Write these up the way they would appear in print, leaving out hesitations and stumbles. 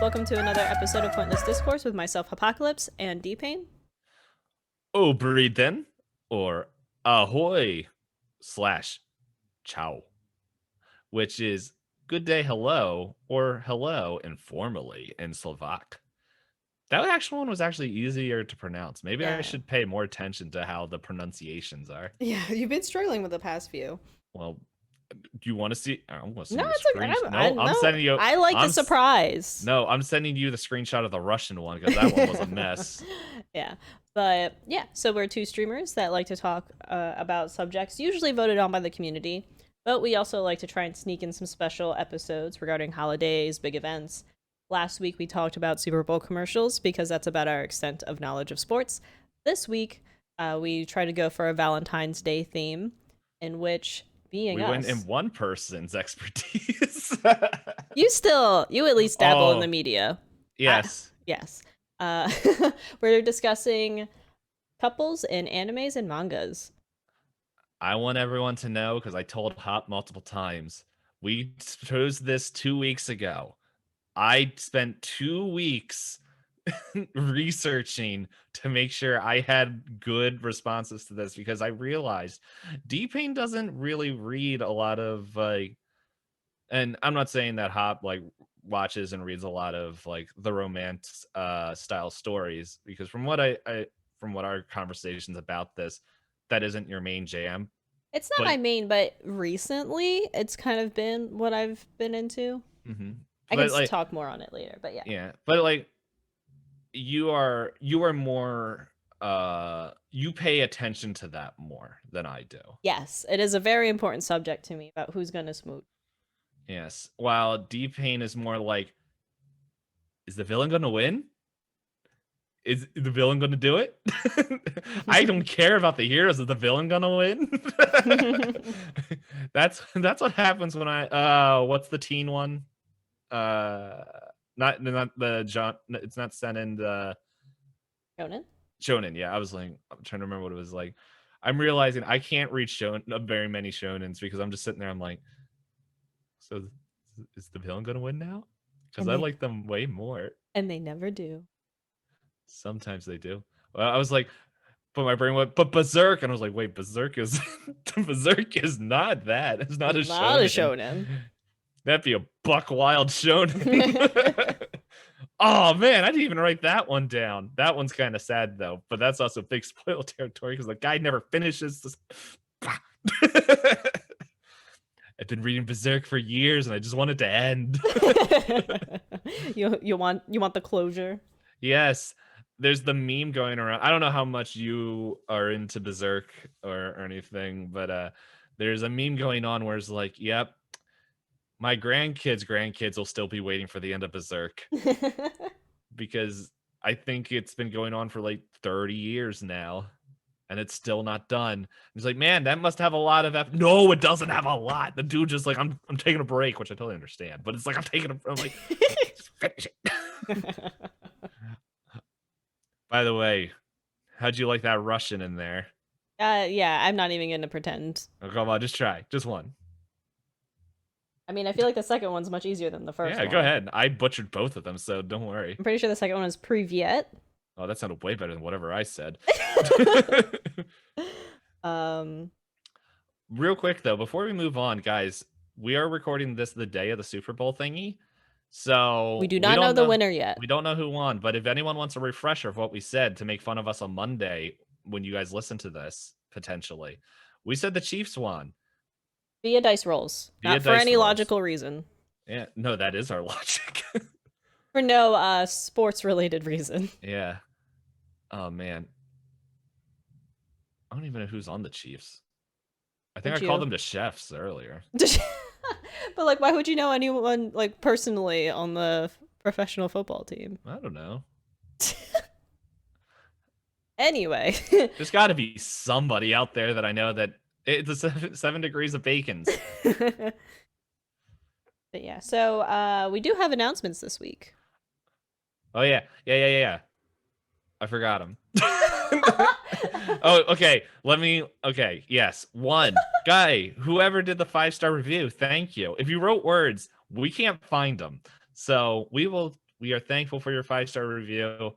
Welcome to another episode of Pointless Discourse with myself, Hoppocalypse and DPayne. Oh, breed then, or ahoy slash ciao, which is good day, hello, or hello informally in Slovak. That actual one was actually easier to pronounce. Maybe I Yeah. should pay more attention to how the pronunciations are. Yeah, you've been struggling with the past few. Well, do you want to see? I want to No, send you a it's okay. screenshot. No, I'm No, sending you. I like the I'm surprise. no, I'm sending you the screenshot of the Russian one because that one was a mess. Yeah, but yeah, so we're two streamers that like to talk about subjects usually voted on by the community, but we also like to try and sneak in some special episodes regarding holidays, big events. Last week we talked about Super Bowl commercials because that's about our extent of knowledge of sports. This week we try to go for a Valentine's Day theme, in which being We went in us, one person's expertise. you at least dabble in the Oh, media. yes. Yes. Uh, we're discussing couples in animes and mangas. I want everyone to know because I told Hop multiple times. We chose this 2 weeks ago. I spent 2 weeks researching to make sure I had good responses to this because I realized DPayne doesn't really read a lot of and I'm not saying that Hop watches and reads a lot of the romance style stories because from what our conversations about this, that isn't your main jam. It's not But my main, but recently it's kind of been what I've been into. mhm. I can but like talk more on it later, but yeah. yeah, but like you are more you pay attention to that more than I do. Yes, it is a very important subject to me about who's gonna smooch. Yes. While D-Pain is more like, is the villain gonna win? Is the villain gonna do it? I don't care about the heroes. Is the villain gonna win? That's what happens when I what's the teen one? Not the John. It's not Senin. The Conan? Shonen. Yeah, I was like, I'm trying to remember what it was like. I'm realizing I can't read very many shonens because I'm just sitting there. I'm like, so is the villain gonna win now? Because And I they like them way more. and they never do. Sometimes they do. Well, I was like, but my brain went, but Berserk, and I was like, wait, Berserk is Berserk is not that. It's not a Not a shonen. shonen. That'd be a buck wild shonen. Oh man, I didn't even write that one down. That one's kind of sad though, but that's also big spoiler territory because the guy never finishes this. I've been reading Berserk for years and I just want it to end. you want the closure? Yes, there's the meme going around. I don't know how much you are into Berserk or anything, but there's a meme going on where it's like, yep, my grandkids will still be waiting for the end of Berserk because I think it's been going on for like 30 years now and it's still not done. He's like, man, that must have a lot of no, it doesn't have a lot. The dude just like, I'm taking a break, which I totally understand, but it's like I'm like, just finish it. By the way, how'd you like that Russian in there? Yeah, I'm not even gonna pretend. Oh, come on, just try. Just one. I mean, I feel like the second one's much easier than the first Yeah, one. go ahead. I butchered both of them, so don't worry. I'm pretty sure the second one is Privyet. Oh, that sounded way better than whatever I said. um, Real quick, though, before we move on, guys, we are recording this the day of the Super Bowl thingy. So we do not know the winner yet. We don't know who won, but if anyone wants a refresher of what we said to make fun of us on Monday when you guys listen to this, potentially, we said the Chiefs won. Via dice rolls. Not for any logical reason. Yeah, no, that is our logic. For no sports-related reason. Yeah. Oh, man. I don't even know who's on the Chiefs. I think I called them the chefs earlier. But like, why would you know anyone like personally on the professional football team? I don't know. Anyway, there's got to be somebody out there that I know that it's a 7 degrees of bacons. But yeah, so we do have announcements this week. Oh yeah. I forgot them. Oh, okay. Okay, yes. One guy, whoever did the 5-star review, thank you. If you wrote words, we can't find them. So we will we are thankful for your 5-star review.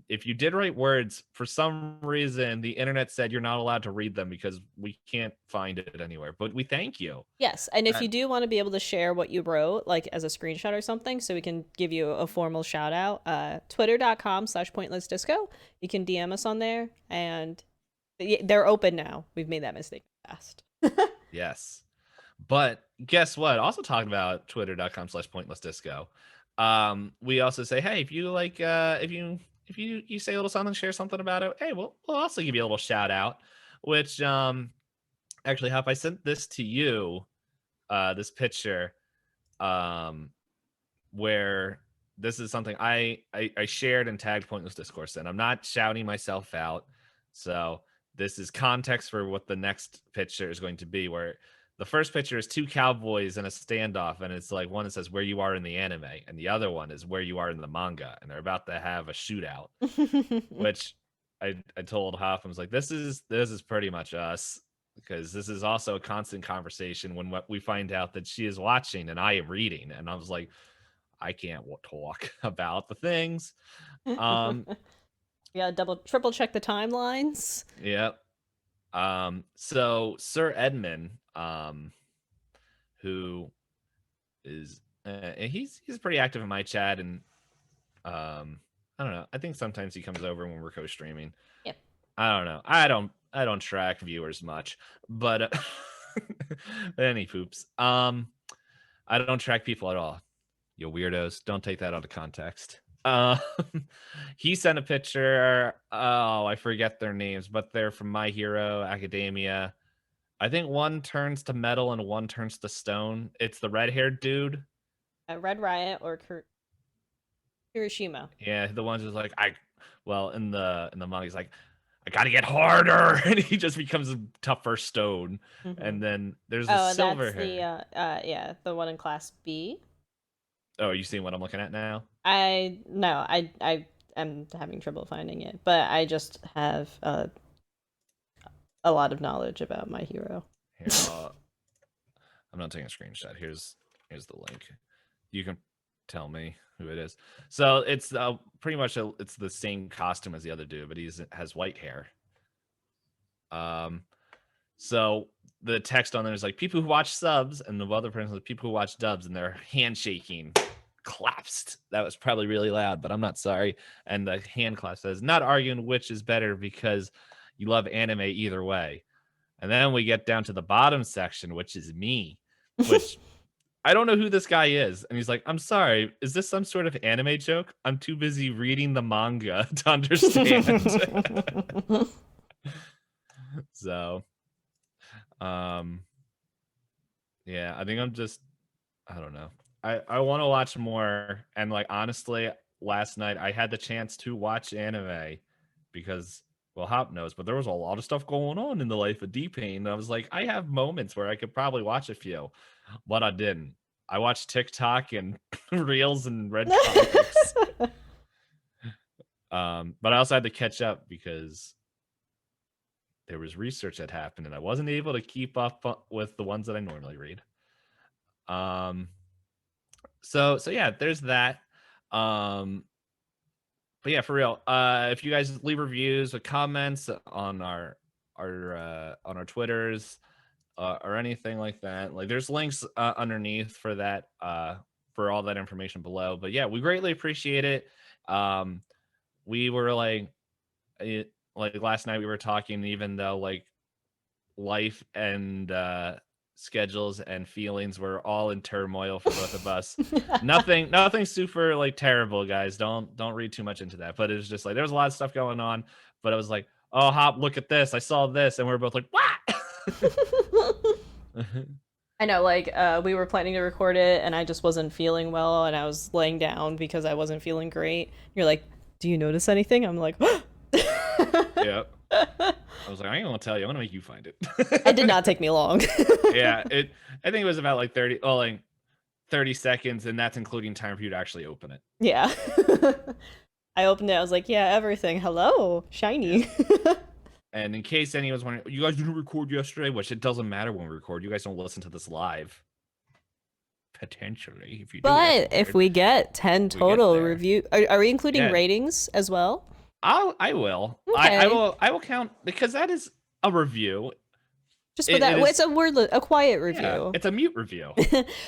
If you did write words, for some reason, the internet said you're not allowed to read them because we can't find it anywhere. But we thank you. Yes, and if you And do want to be able to share what you wrote, like as a screenshot or something, so we can give you a formal shout out, twitter.com/pointlessdisco. You can DM us on there, and they're open now. We've made that mistake in the past. yes. But guess what? Also talking about twitter.com/pointlessdisco. We also say, hey, if you like, if you say a little something, share something about it, hey, we'll also give you a little shout out. Which actually, Hop, I sent this to you, this picture, where this is something I shared and tagged Pointless Discourse in. I'm not shouting myself out, so this is context for what the next picture is going to be, where the first picture is two cowboys in a standoff, and it's like one that says where you are in the anime, and the other one is where you are in the manga, and they're about to have a shootout. Which I told Hoff, I was like, this is pretty much us, because this is also a constant conversation when we find out that she is watching and I am reading, and I was like, I can't talk about the things. Yeah, triple check the timelines. Yep. So Sir Edmund, who is he's pretty active in my chat, and I don't know. I think sometimes he comes over when we're co-streaming. Yeah. I don't know. I don't track viewers much, but any poops. I don't track people at all. You weirdos, don't take that out of context. He sent a picture. Oh, I forget their names, but they're from My Hero Academia. I think one turns to metal and one turns to stone. It's the red-haired dude. Red Riot or Hiroshima. Yeah, the one's just like, in the manga, he's like, I gotta get harder, and he just becomes a tougher stone. Mm-hmm. And then there's the silver hair. Yeah, the one in class B. Oh, are you seeing what I'm looking at now? I am having trouble finding it, but I just have a lot of knowledge about My Hero. Here, I'm not taking a screenshot. Here's the link. You can tell me who it is. So it's pretty much it's the same costume as the other dude, but has white hair. So the text on there is like, people who watch subs, and the other person is people who watch dubs, and they're handshaking. Collapsed. That was probably really loud, but I'm not sorry. And the hand clap says, not arguing which is better because you love anime either way. And then we get down to the bottom section, which is me, which I don't know who this guy is. And he's like, I'm sorry, is this some sort of anime joke? I'm too busy reading the manga to understand. So, yeah, I think I don't know. I want to watch more. And like, honestly, last night I had the chance to watch anime because, well, Hop knows, but there was a lot of stuff going on in the life of DPayne. And I was like, I have moments where I could probably watch a few, but I didn't. I watched TikTok and Reels and read comics. But I also had to catch up because there was research that happened and I wasn't able to keep up with the ones that I normally read. So yeah, there's that. But yeah, for real, if you guys leave reviews or comments on our Twitters or anything like that, like there's links underneath for that, for all that information below. But yeah, we greatly appreciate it. We were like last night we were talking, even though like life and schedules and feelings were all in turmoil for both of us. nothing super like terrible, guys. Don't read too much into that. But it was just like there was a lot of stuff going on. But it was like, oh, Hop, look at this. I saw this, and we were both like, what? I know, like we were planning to record it, and I just wasn't feeling well, and I was laying down because I wasn't feeling great. You're like, do you notice anything? I'm like, yep. I was like, I ain't gonna tell you. I'm gonna make you find it. It did not take me long. Yeah, I think it was about like 30 seconds, and that's including time for you to actually open it. Yeah. I opened it. I was like, yeah, everything. Hello, shiny. Yeah. And in case anyone's wondering, you guys didn't record yesterday, which it doesn't matter when we record. You guys don't listen to this live. potentially, if you do But if F-word, we get 10 we get total there. review, are we including Yeah, ratings as well? I will. Okay. I will count because that is a review. Just for It that, it's is, a wordless, a quiet yeah, review. it's a mute review.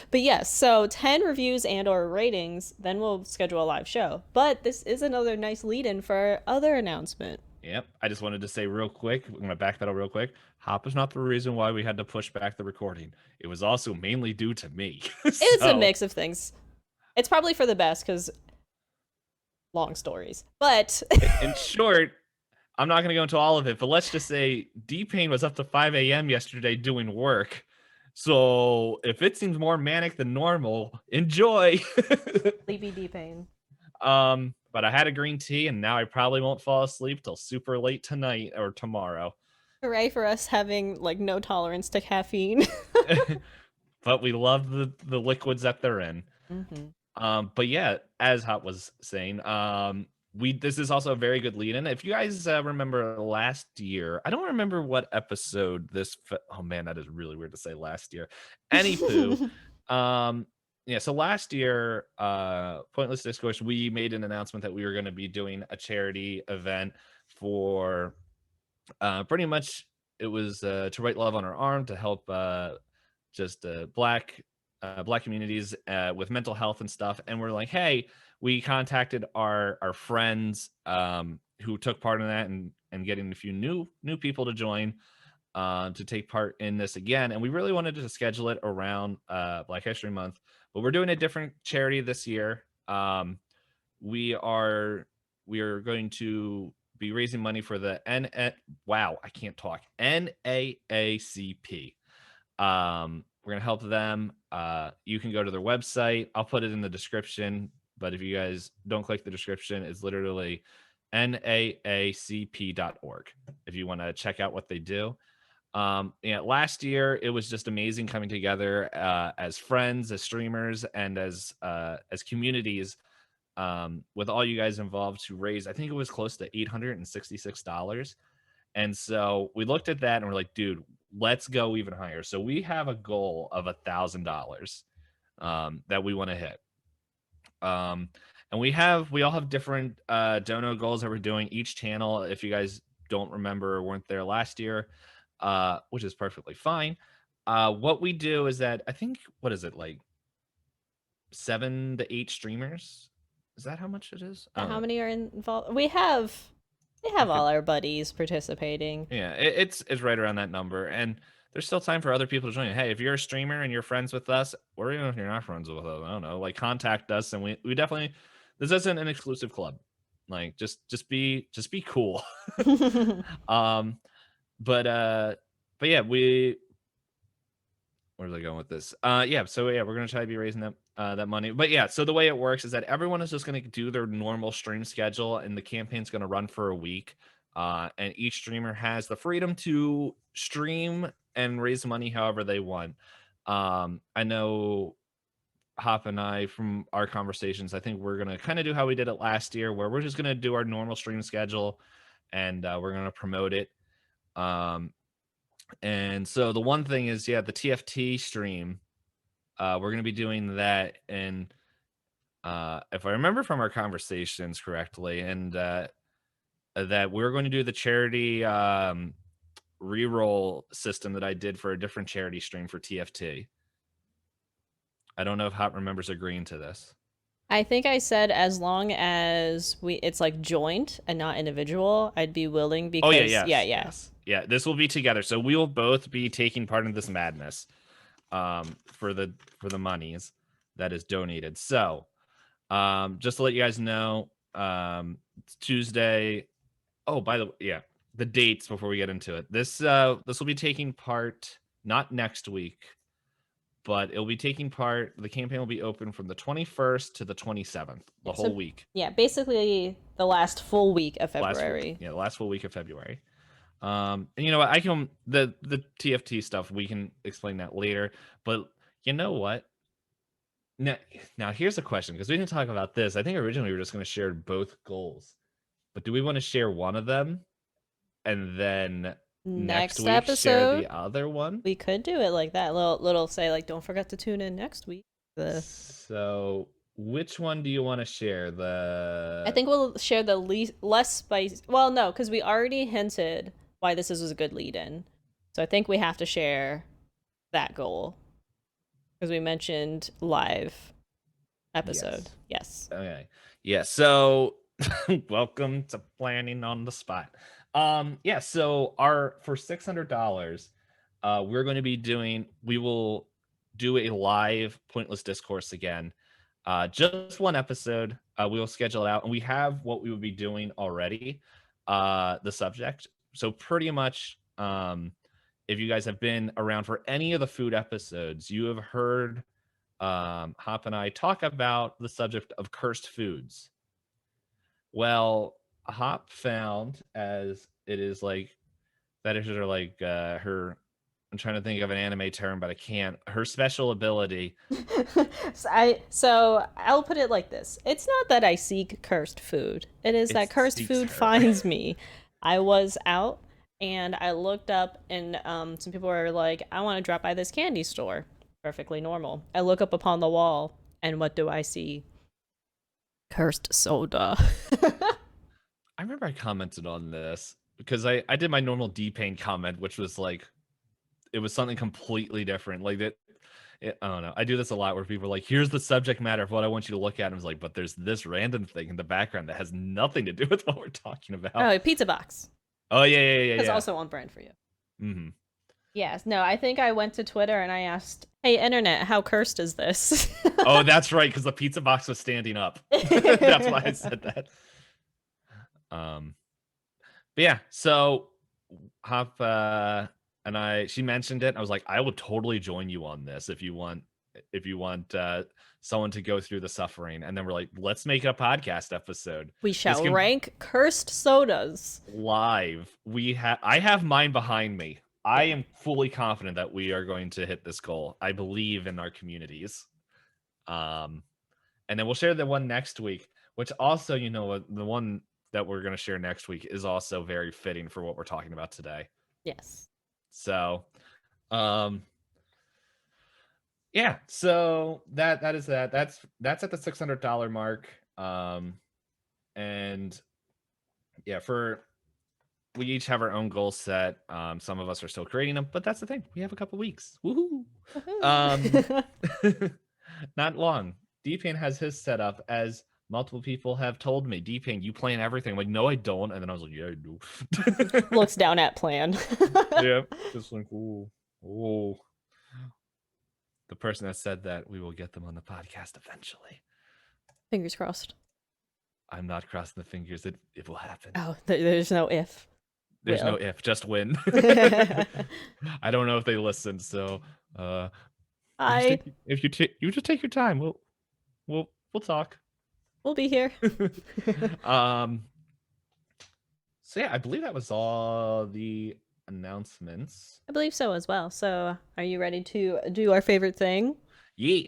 But yes, so 10 reviews and or ratings, then we'll schedule a live show. But this is another nice lead-in for our other announcement. Yep. I just wanted to say real quick, I'm going to backpedal real quick. Hop is not the reason why we had to push back the recording. It was also mainly due to me. It's a So, mix of things. It's probably for the best because long stories. But in short, I'm not going to go into all of it, but let's just say DPayne was up to 5 a.m. yesterday doing work. So, if it seems more manic than normal, enjoy. sleepy DPayne. But I had a green tea and now I probably won't fall asleep till super late tonight or tomorrow. Hooray for us having like no tolerance to caffeine. But we love the liquids that they're in. Mm-hmm. But yeah, as Hot was saying, we this is also a very good lead in. If you guys remember last year, I don't remember what episode this. Oh man, that is really weird to say last year. Anywho, yeah. So last year, Pointless Discourse, we made an announcement that we were going to be doing a charity event for pretty much it was to write love on our arm to help just black communities with mental health and stuff. And we're like, hey, we contacted our friends who took part in that and getting a few new people to join to take part in this again. And we really wanted to schedule it around Black History Month, but we're doing a different charity this year. We are we are going to be raising money for the wow, I can't talk. NAACP. We're gonna help them. You can go to their website. I'll put it in the description. But if you guys don't click the description, it's literally naacp.org if you want to check out what they do. Yeah, last year it was just amazing coming together as friends, as streamers, and as communities with all you guys involved to raise. I think it was close to $866. And so we looked at that and we're like, dude, let's go even higher. So we have a goal of $1,000 that we want to hit. And we all have different dono goals that we're doing each channel. If you guys don't remember or weren't there last year, which is perfectly fine. What we do is that I think, what is it, like 7 to 8 streamers? Is that how much it is? How many are involved? We have all our buddies participating. Yeah, it's right around that number, and there's still time for other people to join. Hey, if you're a streamer and you're friends with us, or even if you're not friends with us, I don't know, like contact us, and we definitely, this isn't an exclusive club. Like just be cool. um, but yeah, where was I going with this? Yeah, so yeah, we're gonna try to be raising that money. But yeah, so the way it works is that everyone is just gonna do their normal stream schedule, and the campaign's gonna run for a week. And each streamer has the freedom to stream and raise money however they want. I know Hop and I, from our conversations, I think we're gonna kind of do how we did it last year, where we're just gonna do our normal stream schedule, and we're gonna promote it. And so the one thing is, yeah, the TFT stream, we're going to be doing that. And if I remember from our conversations correctly, and that we're going to do the charity reroll system that I did for a different charity stream for TFT. I don't know if Hot remembers agreeing to this. I think I said as long as it's like joint and not individual, I'd be willing Oh yeah, because yes, yes, yeah. This will be together, so we will both be taking part in this madness, for the monies that is donated. So, just to let you guys know, it's Tuesday. Oh, by the way, yeah, the dates before we get into it. This will be taking part not next week, but it'll be taking part. The campaign will be open from the 21st to the 27th, the whole week. Yeah, basically the last full week of February. The last full week of February. And you know what? I can the TFT stuff. We can explain that later. But you know what? Now here's a question, because we didn't talk about this. I think originally we were just going to share both goals, but do we want to share one of them and then next week share the other one? We could do it like that. Little say like, don't forget to tune in next week. So, which one do you want to share? I think we'll share the less spicy. Well, no, because we already hinted why this was a good lead-in. So I think we have to share that goal because we mentioned live episode. Yes. Okay. Yeah. So, welcome to planning on the spot. Yeah. So for $600, we're going to be we will do a live Pointless Discourse again. Just one episode. We will schedule it out, and we have what we would be doing already. The subject. So pretty much, if you guys have been around for any of the food episodes, you have heard Hop and I talk about the subject of cursed foods. Well, Hop found, as it is like fetishes are like her. I'm trying to think of an anime term, but I can't. Her special ability. So I'll put it like this: it's not that I seek cursed food; it is that cursed seeks food her. finds me. I was out and I looked up, and some people were like, "I want to drop by this candy store." Perfectly normal. I look up upon the wall, and what do I see? Cursed soda. I remember I commented on this because I did my normal DPayne comment, which was like, it was something completely different. Like that, I don't know. I do this a lot where people are like, "Here's the subject matter of what I want you to look at," and I was like, "But there's this random thing in the background that has nothing to do with what we're talking about." Oh, a pizza box. Oh yeah. That's also on brand for you. Mm-hmm. Yes. No, I think I went to Twitter and I asked, "Hey, internet, how cursed is this?" Oh, that's right, because the pizza box was standing up. That's why I said that. But yeah, so Hop she mentioned it. I was like, I would totally join you on this if you want someone to go through the suffering. And then we're like, let's make a podcast episode. We shall rank cursed sodas live. I have mine behind me. I am fully confident that we are going to hit this goal. I believe in our communities. And then we'll share the one next week, which also, the one that we're going to share next week is also very fitting for what we're talking about today. Yes. So, yeah. So that is that. That's at the $600 mark. And yeah, we each have our own goals set. Some of us are still creating them, but that's the thing. We have a couple weeks. Woohoo! Not long. DPayne has his set up, as multiple people have told me. DPayne, you plan everything. I'm like, no, I don't. And then I was like, yeah, I do. Looks down at plan. Yeah, just like, oh. The person that said that, we will get them on the podcast eventually. Fingers crossed. I'm not crossing the fingers. It will happen. Oh, there's no if. There's no if, just when. I don't know if they listen, so if you just take your time, we'll talk. We'll be here. So yeah, I believe that was all the announcements. I believe so as well. So are you ready to do our favorite thing? Yeah.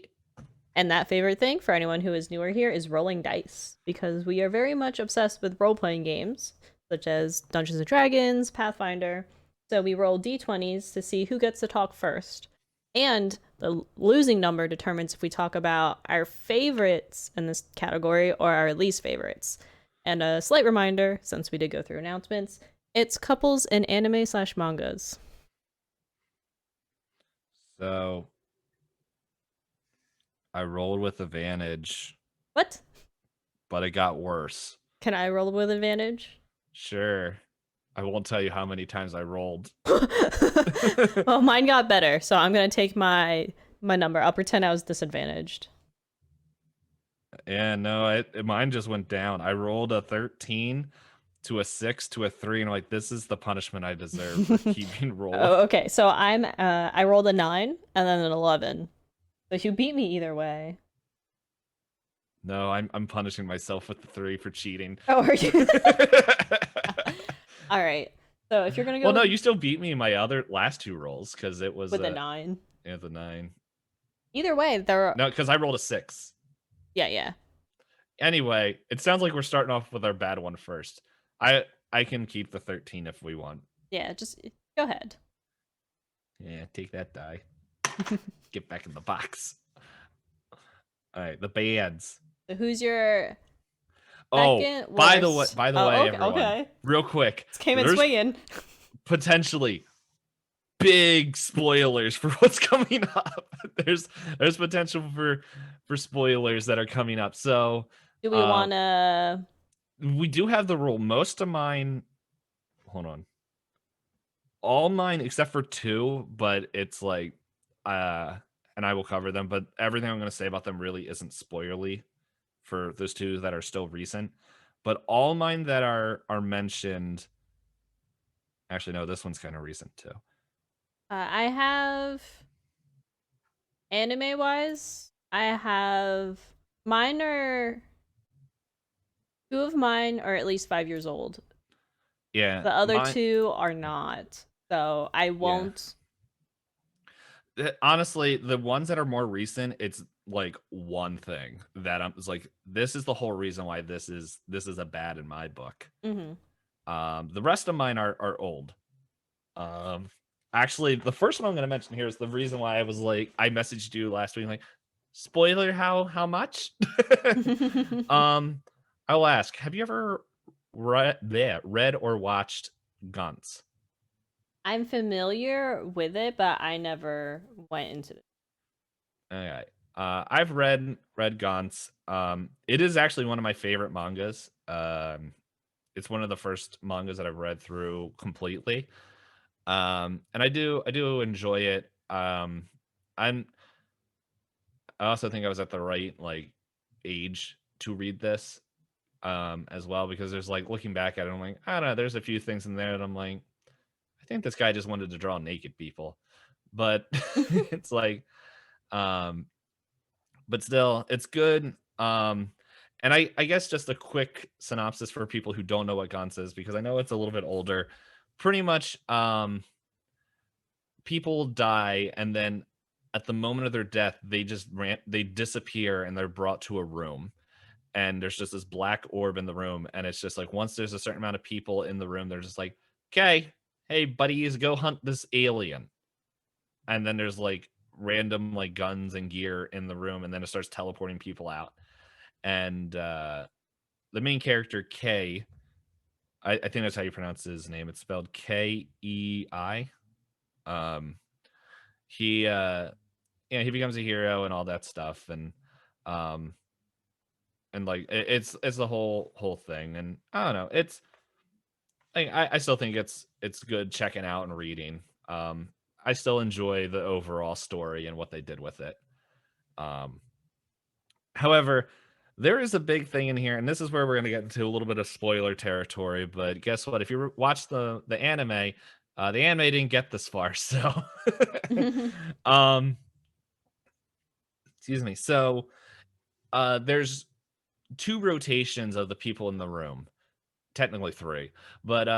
And that favorite thing, for anyone who is newer here, is rolling dice, because we are very much obsessed with role-playing games, such as Dungeons & Dragons, Pathfinder. So we roll d20s to see who gets to talk first. And the losing number determines if we talk about our favorites in this category or our least favorites. And a slight reminder, since we did go through announcements, it's couples in anime/mangas. So I rolled with advantage. What? But it got worse. Can I roll with advantage? Sure. I won't tell you how many times I rolled. Well, mine got better, so I'm going to take my number. I'll pretend I was disadvantaged. Yeah, no, mine just went down. I rolled a 13 to a 6 to a 3, and I'm like, this is the punishment I deserve for keeping rolling. Oh, okay, so I rolled a 9 and then an 11. So you beat me either way. No, I'm punishing myself with the 3 for cheating. Oh, are you? All right. So if you're gonna go, well, no, you still beat me in my last 2 rolls because it was with a 9. Yeah, the 9. Either way, no, because I rolled a 6. Yeah. Anyway, it sounds like we're starting off with our bad one first. I can keep the 13 if we want. Yeah, just go ahead. Yeah, take that die. Get back in the box. All right, the bands. So who's your Oh, second by worst? the Oh, way, okay, everyone, okay. real quick, This came in there's swinging. potentially big spoilers for what's coming up. There's potential for spoilers that are coming up. So, Do we uh, want to? we do have the rule. Most of mine, hold on, all mine except for two, but it's like, uh, and I will cover them. But everything I'm going to say about them really isn't spoilerly for those two that are still recent. But all mine that are mentioned, actually, no, this one's kind of recent too. I have anime wise. I have mine are two of mine are at least 5 years old. Yeah, The other mine. two are not. So I Yeah, won't. honestly, the ones that are more recent, it's like one thing that I'm it's like this is the whole reason why this is a bad in my book. Hmm. The rest of mine are old. Um, actually, the first one I'm going to mention here is the reason why I was like I messaged you last week like spoiler how much? um, I will ask, have you ever read or watched Guns? I'm familiar with it, but I never went into it. Okay. I've read Gaunt's. It is actually one of my favorite mangas. It's one of the first mangas that I've read through completely. And I do enjoy it. I'm I also think I was at the right like age to read this as well because there's like looking back at it, I'm like, I don't know, there's a few things in there that I'm like, I think this guy just wanted to draw naked people. But it's like um but still, it's good. And I guess just a quick synopsis for people who don't know what Gaunt's is, because I know it's a little bit older. Pretty much, people die, and then at the moment of their death, they disappear, and they're brought to a room. And there's just this black orb in the room, and it's just like once there's a certain amount of people in the room, they're just like, okay, hey buddies, go hunt this alien. And then there's like random like guns and gear in the room, and then it starts teleporting people out. And the main character K, I think that's how you pronounce his name. It's spelled Kei. Um, he he becomes a hero and all that stuff, um, and like it's the whole thing. And I don't know, I still think it's good checking out and reading. I still enjoy the overall story and what they did with it. Um, However, there is a big thing in here, and this is where we're going to get into a little bit of spoiler territory. But guess what? If you watch the the anime didn't get this far. So, um, excuse me. So, there's two rotations of the people in the room, technically three, but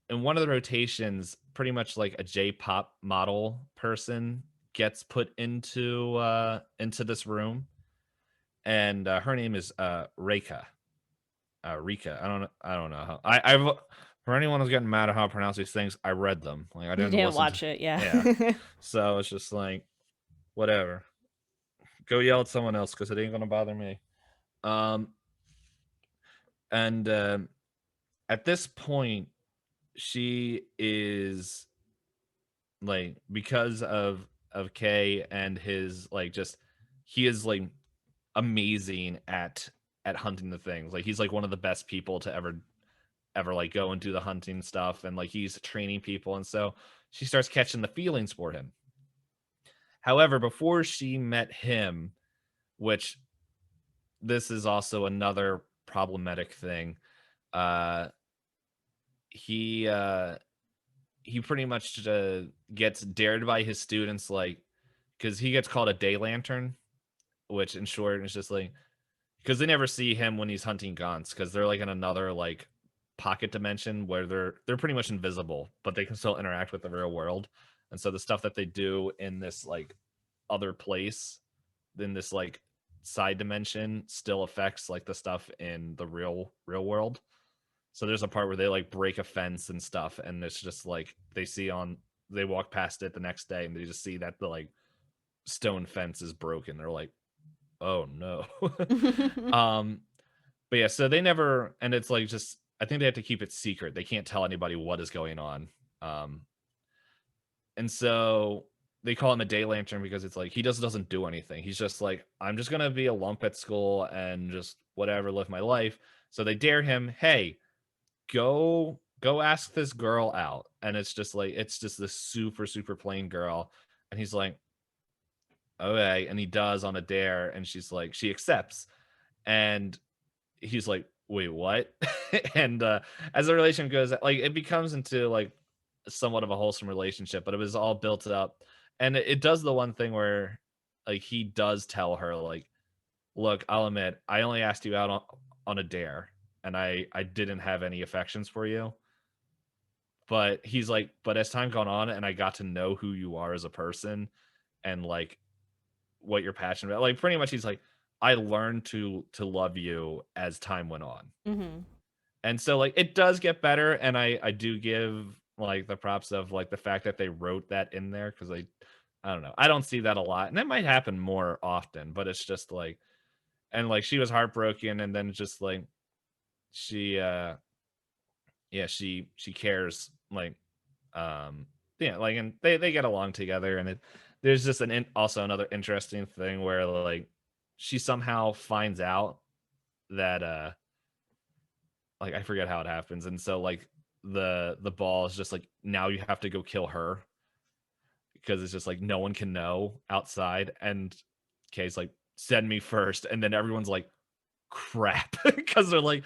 in one of the rotations, pretty much like a J-pop model person gets put into this room, and her name is Reika. Rika. I don't know how. I've for anyone who's getting mad at how I pronounce these things, I read them. Like I You didn't didn't listen to. watch it, yeah. Yeah. So it's just like whatever. Go yell at someone else because it ain't gonna bother me. Um, and at this point, she is like because of Kay and his like just he is like amazing at hunting the things. Like he's like one of the best people to ever like go and do the hunting stuff, and like he's training people, and so she starts catching the feelings for him. However, before she met him, which this is also another problematic thing, uh he he pretty much gets dared by his students, like because he gets called a day lantern, which in short is just like because they never see him when he's hunting Gaunt's because they're like in another like pocket dimension where they're pretty much invisible, but they can still interact with the real world. And so the stuff that they do in this like other place, in this like side dimension, still affects like the stuff in the real world. So there's a part where they like break a fence and stuff, and it's just like they walk past it the next day and they just see that the like stone fence is broken. They're like, oh no. um but yeah, so they never, and it's like just I think they have to keep it secret. They can't tell anybody what is going on. Um and so they call him a day lantern because it's like he just doesn't do anything. He's just like, I'm just gonna be a lump at school and just whatever, live my life. So they dare him, hey, go ask this girl out. And it's just like it's just this super, super plain girl. And he's like, okay. And he does on a dare, and she's like, she accepts. And he's like, wait, what? And as the relationship goes, like it becomes into like somewhat of a wholesome relationship, but it was all built up. And it does the one thing where like he does tell her, like, look, I'll admit, I only asked you out on a dare, and I didn't have any affections for you. But he's like, but as time gone on and I got to know who you are as a person and like what you're passionate about, like pretty much he's like, I learned to love you as time went on. Hmm. And so like it does get better, and I do give like the props of like the fact that they wrote that in there, because I don't know. I don't see that a lot. And that might happen more often, but it's just like, and like she was heartbroken, and then just like she yeah, she cares, like, um yeah, like, and they get along together, and there's just also another interesting thing where like she somehow finds out that like I forget how it happens, and so like the ball is just like, now you have to go kill her, because it's just like no one can know outside. And Kay's like, send me first. And then everyone's like, crap. Because they're like,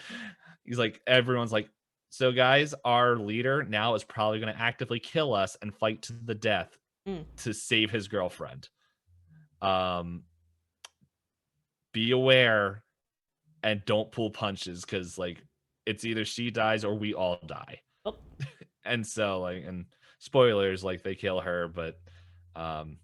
he's like, everyone's like, so guys, our leader now is probably going to actively kill us and fight to the death Mm. to save his girlfriend. um be aware and don't pull punches, because like it's either she dies or we all die. Oh. And so like, and spoilers, like they kill her, but um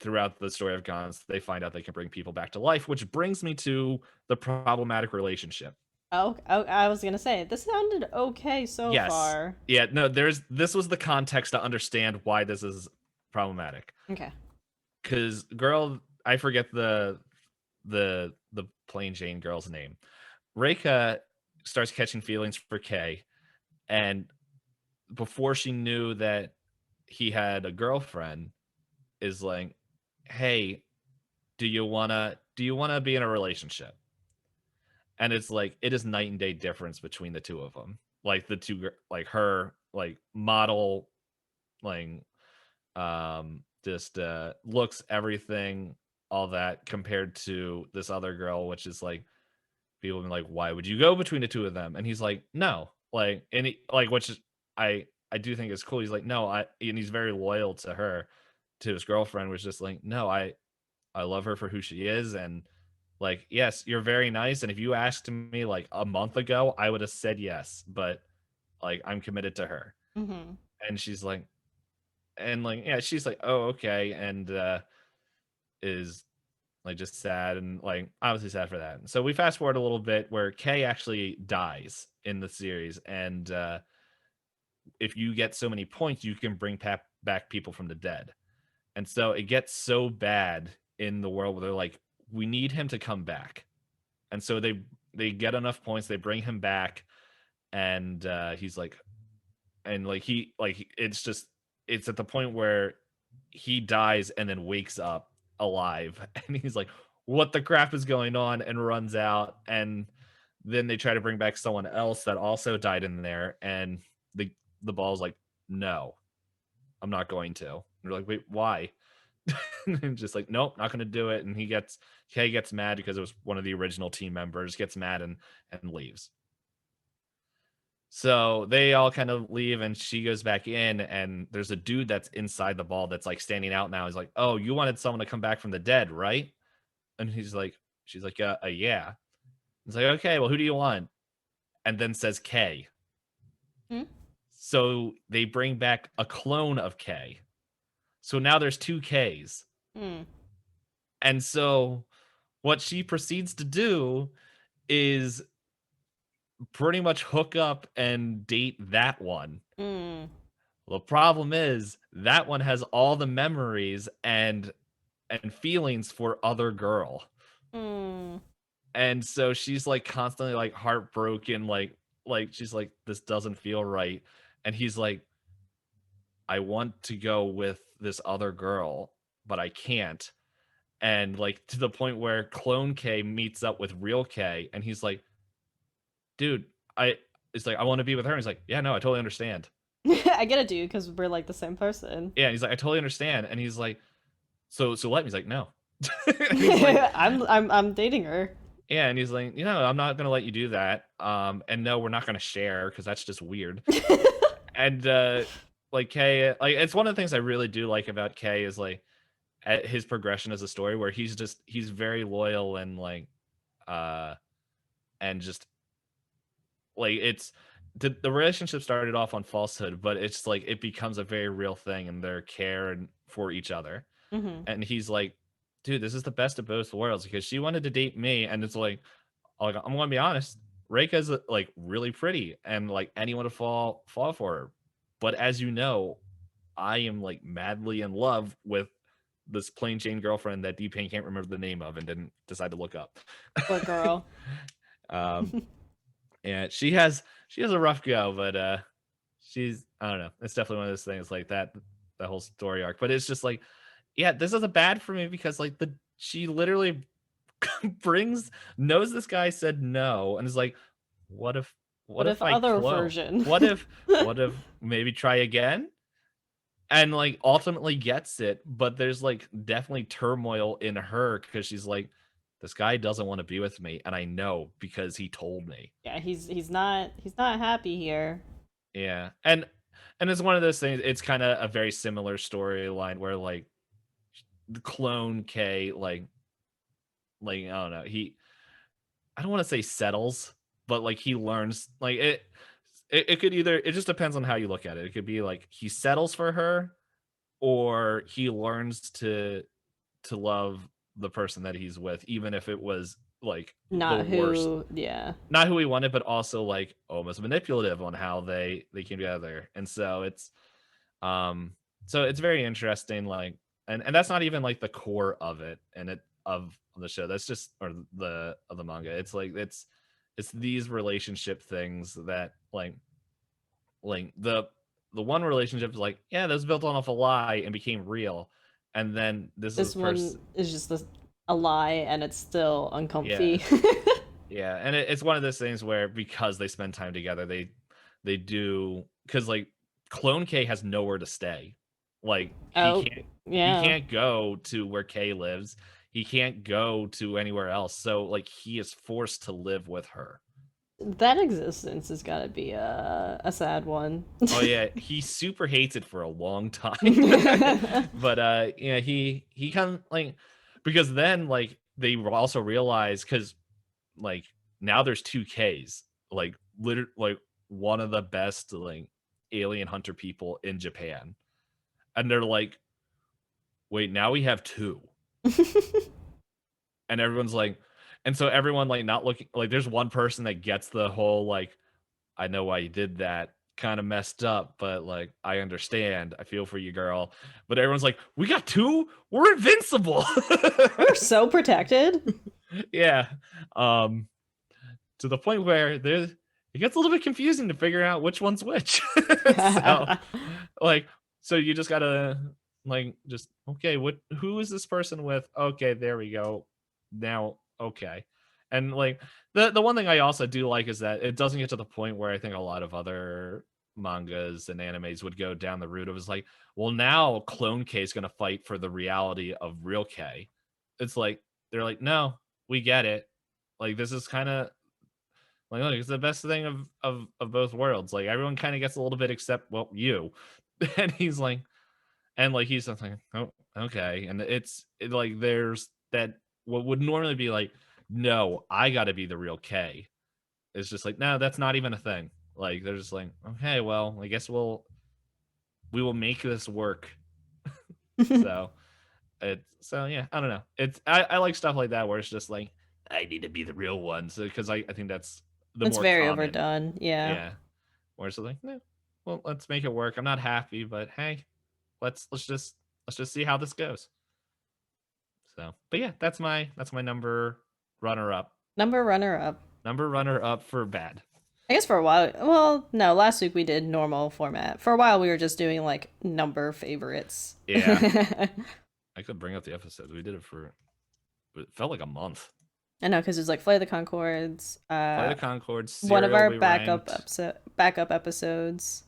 throughout the story of Gons, they find out they can bring people back to life, which brings me to the problematic relationship. Oh, I was gonna say this sounded okay so Yes. far. Yeah, no, this was the context to understand why this is problematic. Okay. Cause girl, I forget the plain Jane girl's name. Reika starts catching feelings for Kay, and before she knew that he had a girlfriend, is like, hey, do you wanna be in a relationship? And it's like it is night and day difference between the two of them. Like the two, like her, like model, like just looks, everything, all that, compared to this other girl, which is like people have been like, why would you go between the two of them? And he's like, no, like, and he, like, which is I do think is cool. He's like, no, and he's very loyal to her, to his girlfriend, was just like, no, I love her for who she is. And like, yes, you're very nice. And if you asked me like a month ago, I would have said yes, but like I'm committed to her. Mm-hmm. And she's like, and like, yeah, she's like, oh, okay. And is like just sad, and like obviously sad for that. So we fast forward a little bit where Kay actually dies in the series. And if you get so many points, you can bring back people from the dead. And so it gets so bad in the world where they're like, we need him to come back. And so they get enough points, they bring him back, and he's like, and like it's just, it's at the point where he dies and then wakes up alive, and he's like, what the crap is going on, and runs out. And then they try to bring back someone else that also died in there, and the ball's like, no, I'm not going to. And they're like, wait, why? And just like, nope, not gonna do it. And Kay gets mad because it was one of the original team members, gets mad and leaves. So they all kind of leave, and she goes back in, and there's a dude that's inside the ball that's like standing out now. He's like, oh, you wanted someone to come back from the dead, right? And she's like, yeah. He's like, okay, well, who do you want? And then says Kay. Mm-hmm. So they bring back a clone of Kay. So now there's two Ks. Mm. And so what she proceeds to do is pretty much hook up and date that one. Mm. The problem is that one has all the memories, and and feelings for other girl. Mm. And so she's like constantly like heartbroken, like she's like, this doesn't feel right. And he's like, I want to go with this other girl, but I can't. And like to the point where clone K meets up with real K, and he's like, dude, I it's like, I want to be with her. And he's like, yeah, no, I totally understand. I get it, dude, because we're like the same person. Yeah, and he's like, I totally understand. And he's like, so let me. He's like, no. And he's like, I'm dating her. yeah, and he's like, I'm not gonna let you do that. And no, we're not gonna share because that's just weird. And like Kay, like it's one of the things I really do like about Kay is like at his progression as a story where he's very loyal and like uh and just like it's the relationship started off on falsehood, but it's like it becomes a very real thing and their care and for each other. Hmm. And he's like, dude, this is the best of both worlds because she wanted to date me, and it's like I'm gonna be honest, Reika's like really pretty and like anyone would fall for her. But as you know, I am like madly in love with this plain Jane girlfriend that DPayne can't remember the name of and didn't decide to look up. Poor girl. um and she has a rough go, but she's, I don't know, it's definitely one of those things like that whole story arc. But it's just like, yeah, this is a bad for me because like she literally knows this guy said no and is like, what if What if I other clone? version? What if maybe try again? And like ultimately gets it, but there's like definitely turmoil in her because she's like, this guy doesn't want to be with me, and I know because he told me. Yeah, he's not happy here. Yeah. And it's one of those things, it's kind of a very similar storyline where like the clone K like I don't know, I don't want to say settles, but like he learns like it could either, it just depends on how you look at it. It could be like he settles for her or he learns to love the person that he's with, even if it was like the Not worst, who, yeah. not who he wanted, but also like almost manipulative on how they came together. And um so it's very interesting, like, and that's not even like the core of it and it of the show. That's just, or the of the manga. It's like it's these relationship things that like the one relationship is like, yeah, that was built on off a lie and became real. And then this is This the person, one is just a lie, and it's still yeah, uncomfy. yeah. And it's one of those things where because they spend time together, they do, because like clone K has nowhere to stay. Like Oh, he yeah. can't go to where K lives. He can't go to anywhere else. So like he is forced to live with her. That existence has got to be a sad one. Oh yeah, he super hates it for a long time. But yeah, he kind of like, because then like they also realize, because like now there's two Ks, like like one of the best like alien hunter people in Japan. And they're like, wait, now we have two. And everyone's like, and so everyone like not looking, like there's one person that gets the whole like, I know why you did that, kind of messed up, but like I understand, I feel for you, girl. But everyone's like, we got two, we're invincible. We're so protected. Yeah. um to the point where there's, it gets a little bit confusing to figure out which one's which. So like, so you just gotta like just, okay, who is this person with? Okay, there we go. Now, okay. And like the one thing I also do like is that it doesn't get to the point where I think a lot of other mangas and animes would go down the route of, is like, well, now clone K is gonna fight for the reality of real K. It's like they're like, no, we get it. Like this is kind of like, look, it's the best thing of both worlds. Like everyone kind of gets a little bit except, well, you. And he's like, and like he's just like, oh, okay. And like there's that, what would normally be like, no, I got to be the real K. It's just like, no, that's not even a thing. Like they're just like, okay, well, I guess we will make this work. So so yeah, I don't know. I like stuff like that where it's just like, I need to be the real one. So because I think that's the It's more very common. overdone. Yeah. Yeah. Where it's like, no, well, let's make it work. I'm not happy, but hey, let's just see how this goes. So, but yeah, that's my number runner up. Number runner up. Number runner up for bad. I guess for a while, well, no, last week we did normal format. For a while we were just doing like number favorites. Yeah, I could bring up the episodes. We did it for, it felt like a month. I know, because it was like Flight of the Conchords, Flight of the Conchords, one of Serial our we ranked. backup episodes.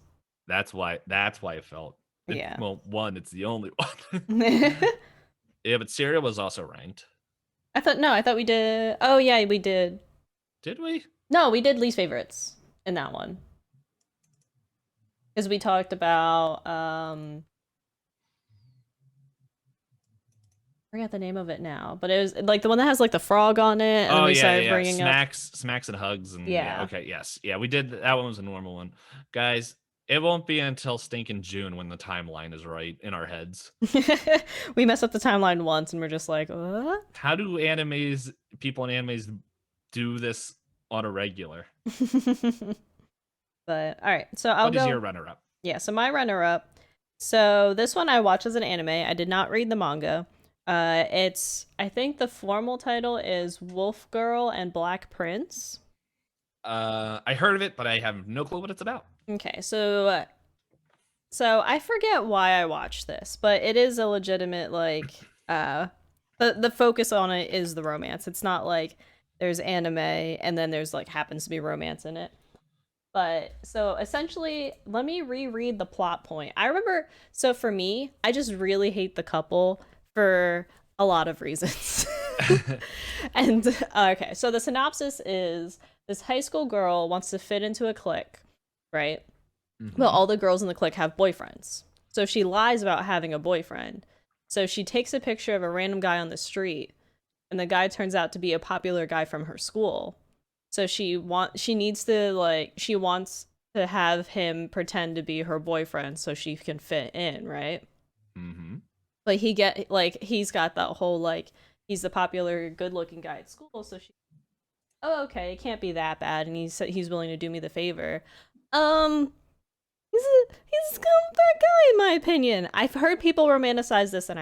That's why it felt. Yeah. Well, one, it's the only one. I Yeah, but Serial was also ranked. thought we did. Oh yeah, we did. Did we? No, we did least favorites in that one. Because we talked about I forgot the name of it now, but it was like the one that has like the frog on it, and then Oh we yeah, started yeah. bringing up. Smacks and hugs and Yeah. okay, yes. Yeah, we did that one was a normal one. Guys, it won't be until stinking June when the timeline is right in our heads. We messed up the timeline once and we're just like, what? How do people in animes do this on a regular? But all right, so I'll What is go. your runner up? Yeah, so my runner up. So this one I watched as an anime. I did not read the manga. It's I think the formal title is Wolf Girl and Black Prince. I heard of it, but I have no clue what it's about. Okay, so I forget why I watched this, but it is a legitimate like the focus on it is the romance. It's not like there's anime and then there's like happens to be romance in it. But so essentially, let me reread the plot point. I remember, so for me, I just really hate the couple for a lot of reasons. And okay, so the synopsis is this high school girl wants to fit into a clique, right? Mhm. Well, all the girls in the clique have boyfriends. So she lies about having a boyfriend. So she takes a picture of a random guy on the street, and the guy turns out to be a popular guy from her school. So she wants to have him pretend to be her boyfriend so she can fit in, right? Mm-hmm. But he's got that whole like he's the popular good-looking guy at school, so she, oh okay, it can't be that bad, and he's willing to do me the favor. Um he's a scumbag guy in my opinion. I've heard people romanticize this and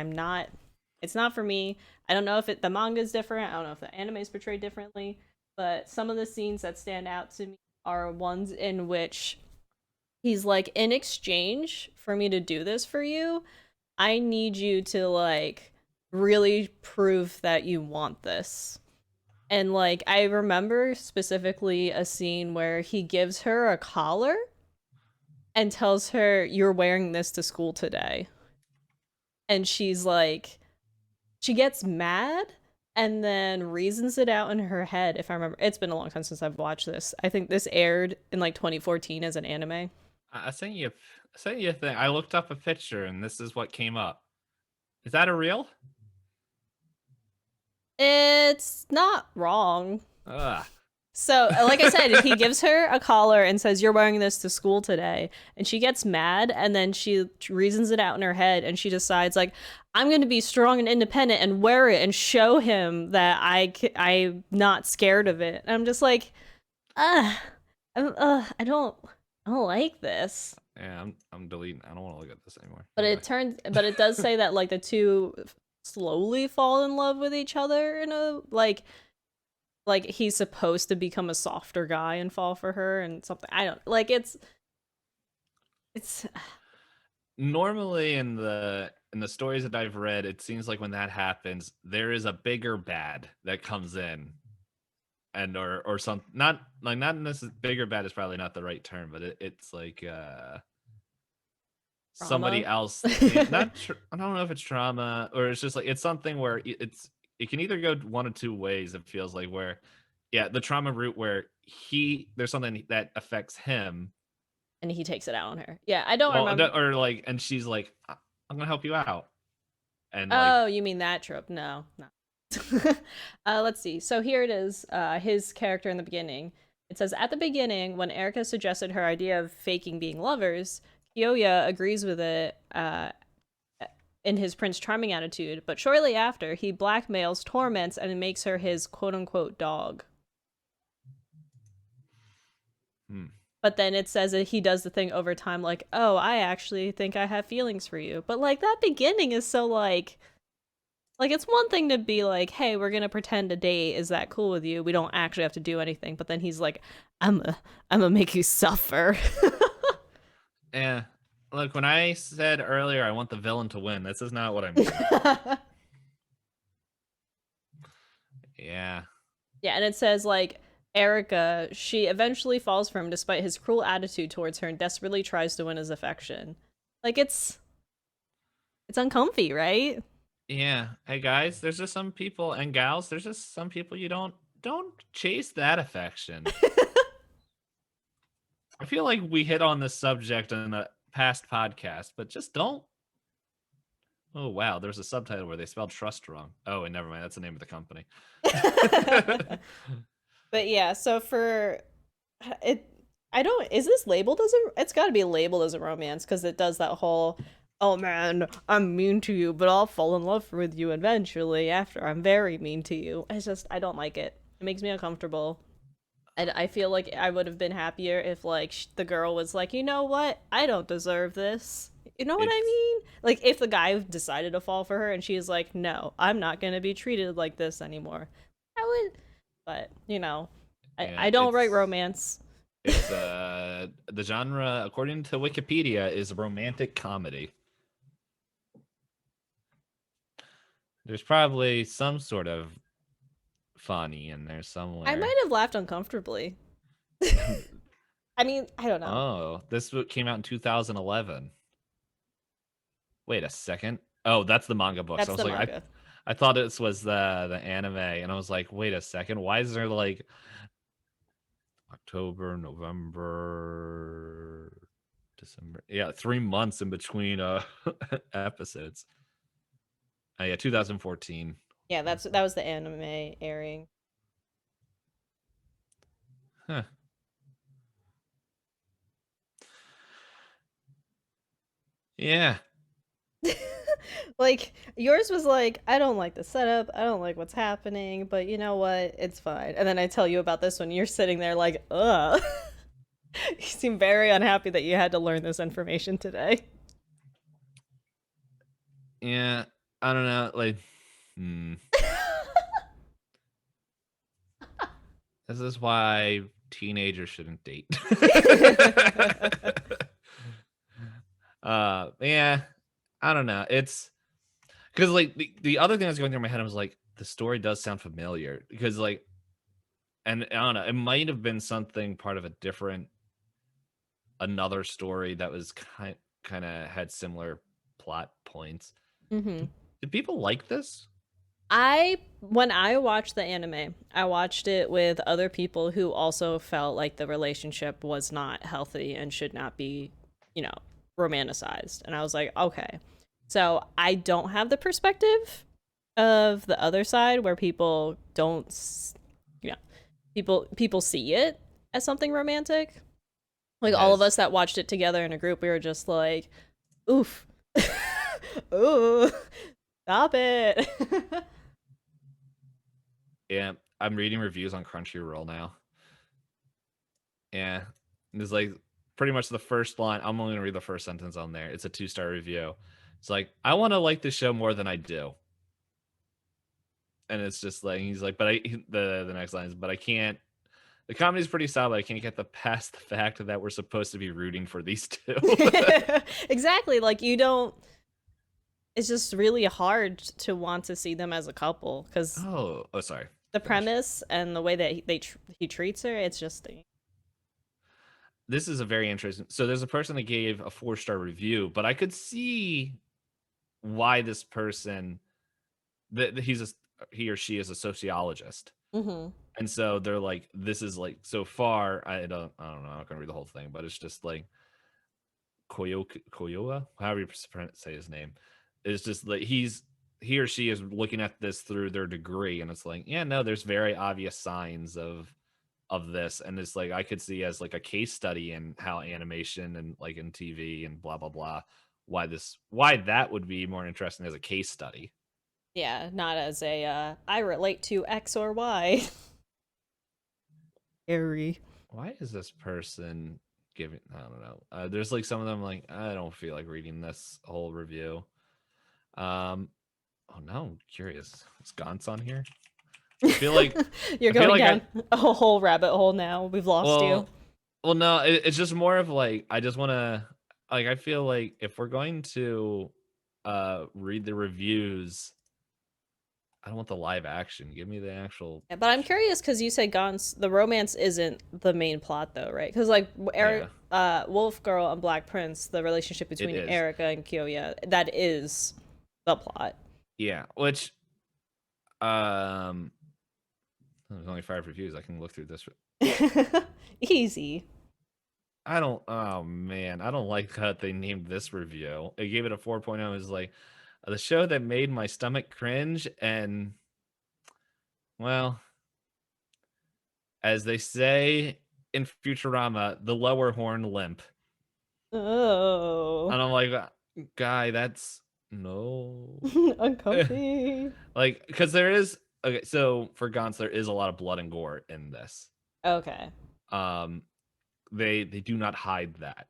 it's not for me. I don't know if the manga is different. I don't know if the anime is portrayed differently, but some of the scenes that stand out to me are ones in which he's like, in exchange for me to do this for you, I need you to like really prove that you want this. And like I remember specifically a scene where he gives her a collar and tells her, "You're wearing this to school today." And she's like, she gets mad and then reasons it out in her head. If I remember, it's been a long time since I've watched this. I think this aired in like 2014 as an anime. I sent you a thing. I looked up a picture, and this is what came up. Is that a real? It's not wrong. Ugh. So, like I said, he gives her a collar and says, "You're wearing this to school today." And she gets mad and then she reasons it out in her head and she decides, like, I'm going to be strong and independent and wear it and show him that I'm not scared of it. And I'm just like, I don't like this. Yeah, I'm deleting. I don't want to look at this anymore. But it does say that like the two slowly fall in love with each other in a like he's supposed to become a softer guy and fall for her and something. I don't like it's normally in the stories that I've read, it seems like when that happens, there is a bigger bad that comes in, and or some not necessarily bigger bad is probably not the right term, but it's like somebody else. I don't know if it's trauma or it's just like it's something where it can either go one of two ways. It feels like where, yeah, the trauma route where there's something that affects him, and he takes it out on her. Yeah, I don't remember. Or like, and she's like, I'm gonna help you out. And oh, you mean that trope? No. Let's see. So here it is. His character in the beginning. It says at the beginning, when Erica suggested her idea of faking being lovers, Kyoya agrees with it. In his Prince Charming attitude, but shortly after, he blackmails, torments, and makes her his quote-unquote dog. But then it says that he does the thing over time, like, oh, I actually think I have feelings for you. But like that beginning is so like, Like, it's one thing to be like, hey, we're gonna pretend to date. Is that cool with you? We don't actually have to do anything. But then he's like, I'm a, I'm gonna make you suffer. Yeah. Look, when I said earlier I want the villain to win, this is not what I mean. Yeah. Yeah, and it says like Erica, she eventually falls for him despite his cruel attitude towards her and desperately tries to win his affection. Like it's uncomfy, right? Yeah. Hey guys, there's just some people and gals, there's just some people you don't chase that affection. I feel like we hit on this subject in a past podcast, but just don't. Oh wow, there's a subtitle where they spelled trust wrong. Oh, and never mind, that's the name of the company. But yeah, so for it I don't is this labeled as a it's got to be labeled as a romance cuz it does that whole oh man, I'm mean to you, but I'll fall in love with you eventually after I'm very mean to you. It's just I don't like it. It makes me uncomfortable. And I feel like I would have been happier if like the girl was like, "You know what? I don't deserve this." You know what I It's mean? Like if the guy decided to fall for her and she's like, "No, I'm not going to be treated like this anymore." I would but, yeah, I don't write romance. it's the genre according to Wikipedia is romantic comedy. There's probably some sort of funny in there I somewhere. might have laughed uncomfortably. I mean, I don't know. Oh, this book came out in 2011. Wait a second. Oh, that's the manga book. So I That's was the like, manga. I thought this was the anime, and I was like, wait a second. Why is there like October, November, December? Yeah, 3 months in between episodes. Yeah, 2014. Yeah, that was the anime airing. Huh. Yeah. Like yours was like, I don't like the setup, I don't like what's happening, but you know what? It's fine. And then I tell you about this one, you're sitting there like, ugh. You seem very unhappy that you had to learn this information today. Yeah. I don't know. Like, hmm. This is why teenagers shouldn't date. Yeah. I don't know. It's because like the other thing that's going through my head, I was like, the story does sound familiar because like, and I don't know, it might have been something part of a different another story that was kind of had similar plot points. Hmm. Did people like this? I when I watched the anime, I watched it with other people who also felt like the relationship was not healthy and should not be, you know, romanticized. And I was like, okay. So I don't have the perspective of the other side where people don't, you know, people see it as something romantic. Like all of As us that watched it together in a group, we were just like, oof, ooh, stop it. yeah, I'm reading reviews on Crunchyroll now. Yeah, it's like pretty much the first line. I'm only gonna read the first sentence on there. It's a 2-star review. It's like I want to like this show more than I do, and it's just like he's like, but the next line is, but I can't. The comedy's pretty solid. I can't get past the fact that we're supposed to be rooting for these two. Exactly. Like you don't. It's just really hard to want to see them as a couple because Oh, sorry. the Finish. premise and the way that he treats her, it's just This is a very interesting. So there's a person that gave a 4-star review, but I could see why this person that he or she is a sociologist. mm-hmm. And so they're like, this is like so far. I don't know. I'm not gonna read the whole thing, but it's just like Koyoa, however you say his name. It's just like he or she is looking at this through their degree, and it's like, yeah, no, there's very obvious signs of this, and it's like I could see as like a case study in how animation and like in TV and blah blah blah, why that would be more interesting as a case study. Yeah, not as a I relate to X or Y. Harry. Why is this person giving? I don't know. There's like some of them like I don't feel like reading this whole review. Um, Oh, now I'm curious. Is Gaunt's on here? I feel like You're I feel going like down a whole rabbit hole now. We've lost you. well, no, it's just more of like I just want to like I feel like if we're going to read the reviews, I don't want the live action. Give me the actual. Yeah, but I'm curious because you said Gaunt's the romance isn't the main plot though, right? Because like Eric, Yeah, Wolf Girl and Black Prince, the relationship it between is. Erica and Kyoya, that is the plot. Yeah, which um, there's only 5 reviews. I can look through this. Easy. I don't. Oh man, I don't like how they named this review. It gave it a 4.0. It's like the show that made my stomach cringe, and well, as they say in Futurama, the lower horn limp. Oh. And I'm like, guy, that's no. Uncomfy. Like, because there is okay. So for Gaunt's, there is a lot of blood and gore in this. Okay. Um, they do not hide that.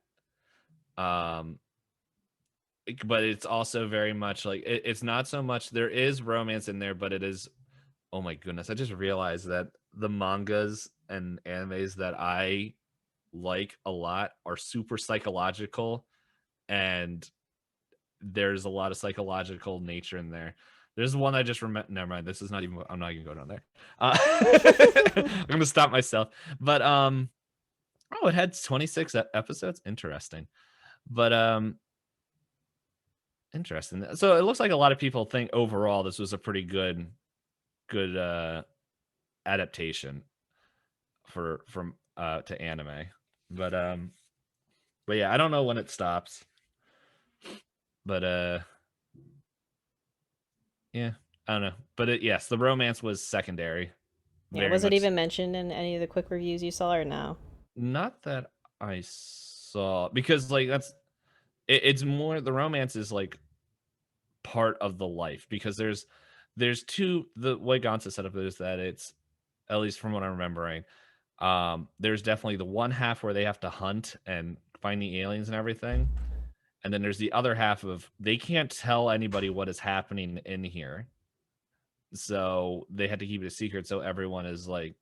Um, but it's also very much like it's not so much there is romance in there, but it is. Oh my goodness! I just realized that the mangas and animes that I like a lot are super psychological, and there's a lot of psychological nature in there. There's one I just remember. Never mind. This is not even. I'm not even going down there. I'm gonna stop myself. But oh, it had 26 episodes. Interesting. But interesting. So it looks like a lot of people think overall this was a pretty good adaptation from to anime. But yeah, I don't know when it stops. But yeah, I don't know. But yes, the romance was secondary. Yeah, Very was it much even mentioned in any of the quick reviews you saw or no? not that I saw because like it's more the romance is like part of the life because there's two the way Gonza set up is that it's at least from what I'm remembering. There's definitely the one half where they have to hunt and find the aliens and everything. And then there's the other half of they can't tell anybody what is happening in here. So they had to keep it a secret. So everyone is like,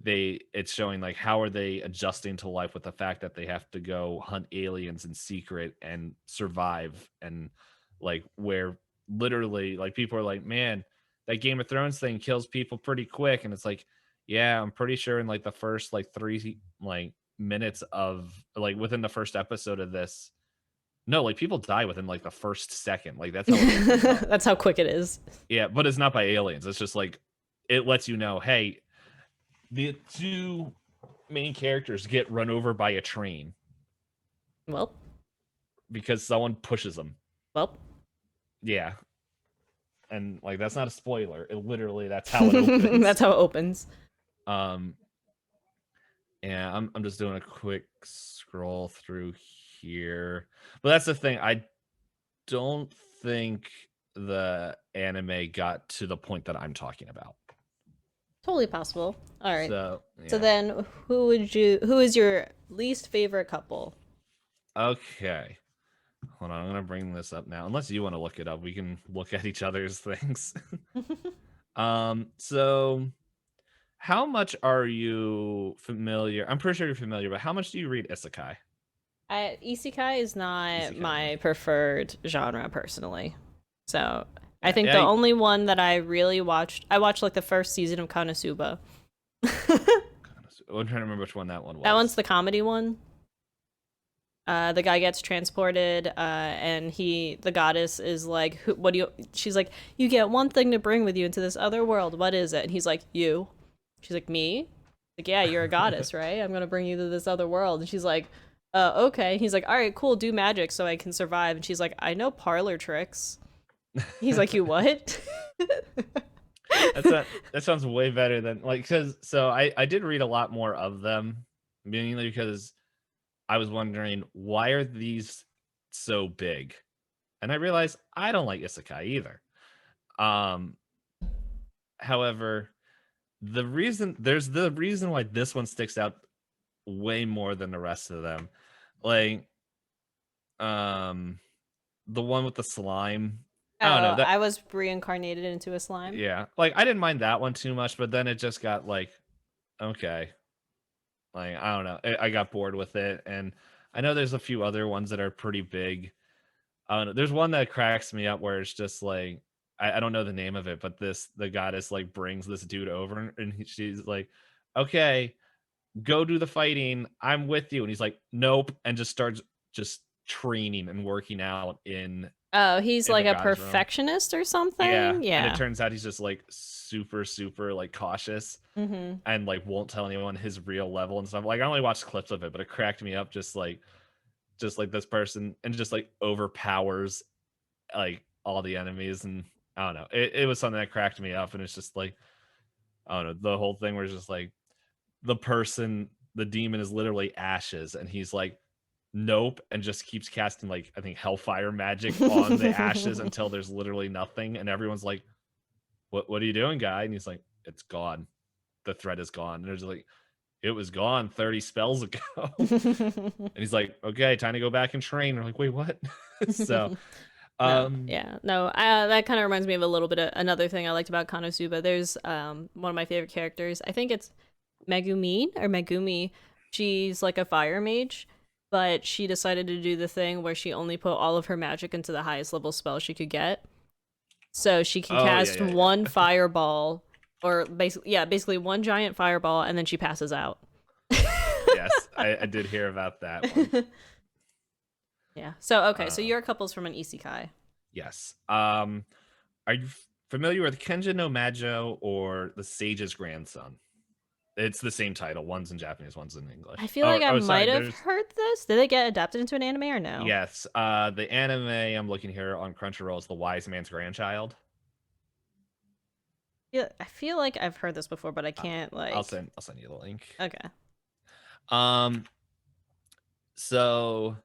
it's showing like how are they adjusting to life with the fact that they have to go hunt aliens in secret and survive. And like, where literally, like, people are like, man, that Game of Thrones thing kills people pretty quick. And it's like, yeah, I'm pretty sure in like the first like 3 minutes of like within the first episode of this, no, like people die within like the first second. Like that's how it opens up. That's how quick it is. Yeah, but it's not by aliens. It's just like it lets you know, hey, the two main characters get run over by a train Well, because someone pushes them. well. Yeah. And like that's not a spoiler. It literally that's how it opens. That's how it opens. Yeah, I'm just doing a quick scroll through here. But that's the thing. I don't think the anime got to the point that I'm talking about. Totally possible. All right. So, So yeah. then who is your least favorite couple? Okay. Hold on, I'm gonna bring this up now. Unless you want to look it up, we can look at each other's things. So how much are you familiar? I'm pretty sure you're familiar, but how much do you read isekai? Isekai is not Isekai. my preferred genre personally. So I think Yeah, the only one that I really watched, I watched like the first season of Konosuba. I'm trying to remember which one that one was. That one's the comedy one. The guy gets transported, and the goddess is like, "What do you?" She's like, "You get one thing to bring with you into this other world. What is it?" And he's like, "You." She's like, "Me?" Like, "Yeah, you're a goddess, right? I'm gonna bring you to this other world." And she's like, "Okay." He's like, "All right, cool. Do magic so I can survive." And she's like, "I know parlor tricks." He's like, "You what?" That sounds way better than like because so I did read a lot more of them, mainly because I was wondering why are these so big, and I realized I don't like isekai either. However, there's the reason why this one sticks out way more than the rest of them, like the one with the slime. I don't know Oh, that. I was reincarnated into a slime. Yeah, like I didn't mind that one too much, but then it just got like, okay, like I don't know, I got bored with it, and I know there's a few other ones that are pretty big. I don't know. There's one that cracks me up where it's just like I don't know the name of it, but the goddess like brings this dude over, and she's like, okay, go do the fighting. I'm with you. And he's like, nope. And just starts just training and working out Oh, he's in the like a goddess realm. perfectionist or Yeah. something? And it Yeah. turns out he's just like super, super like cautious Mm-hmm. and like won't tell anyone his real level and stuff. Like I only watched clips of it, but it cracked me up just like this person and just like overpowers like all the enemies. And I don't know. It was something that cracked me up. And it's just like, I don't know, the whole thing where it's just like the demon is literally ashes, and he's like, nope, and just keeps casting like I think hellfire magic on the ashes until there's literally nothing, and everyone's like, what are you doing, guy? And he's like, it's gone. The threat is gone. And there's like, it was gone 30 spells ago. And he's like, okay, time to go back and train. We're like, wait, what? So No, um yeah, no. That kind of reminds me of a little bit of another thing I liked about Konosuba. There's one of my favorite characters. I think it's Megumi or Megumi. She's like a fire mage, but she decided to do the thing where she only put all of her magic into the highest level spell she could get. So she can oh yeah, cast yeah, one yeah. fireball, or basically one giant fireball, and then she passes out. Yes, I did hear about that one. Yeah. So okay, so uh your couple's from an isekai. yes. Are you familiar with Kenja no Majo or The Sage's Grandson? It's the same title. One's in Japanese, one's in I English. feel like I Sorry. might have There's heard this. Did they get adapted into an anime or no? yes. The anime I'm looking here on Crunchyroll is The Wise Man's Grandchild. Yeah, I feel like I've heard this before, but I Uh, can't I'll like. send you the link. Okay. Um. So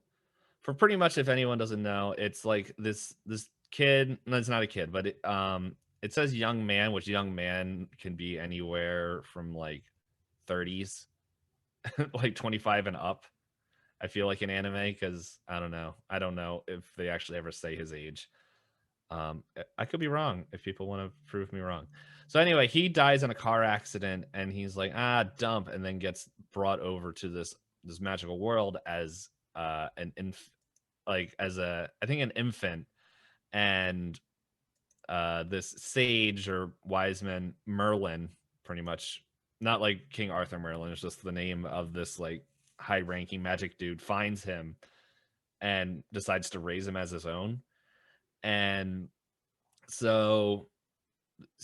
for pretty much if anyone doesn't know, it's like this kid. No, it's not a kid, but it says young man, which young man can be anywhere from like 30s, like 25 and up. I feel like in anime because I don't know. I don't know if they actually ever say his age. I could be wrong if people want to prove me wrong. So anyway, he dies in a car accident, and he's like, dump, and then gets brought over to this magical world as like as a I think an infant, and this sage or wise man Merlin, pretty much not like King Arthur Merlin, it's just the name of this like high ranking magic dude, finds him and decides to raise him as his own. And so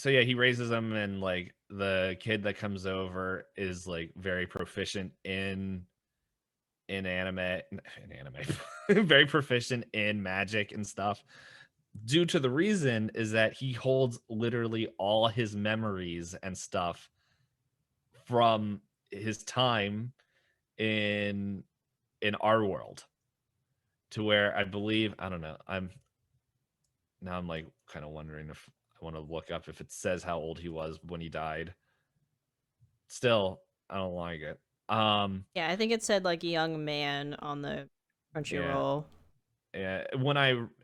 yeah, he raises him, and like the kid that comes over is like very proficient in anime very proficient in magic and stuff, due to the reason is that he holds literally all his memories and stuff from his time in our world, to where I believe I don't know. I'm like kind of wondering if I want to look up if it says how old he was when he died. Still, I don't like it. Yeah, I think it said like young man on the Yeah, Crunchyroll. yeah.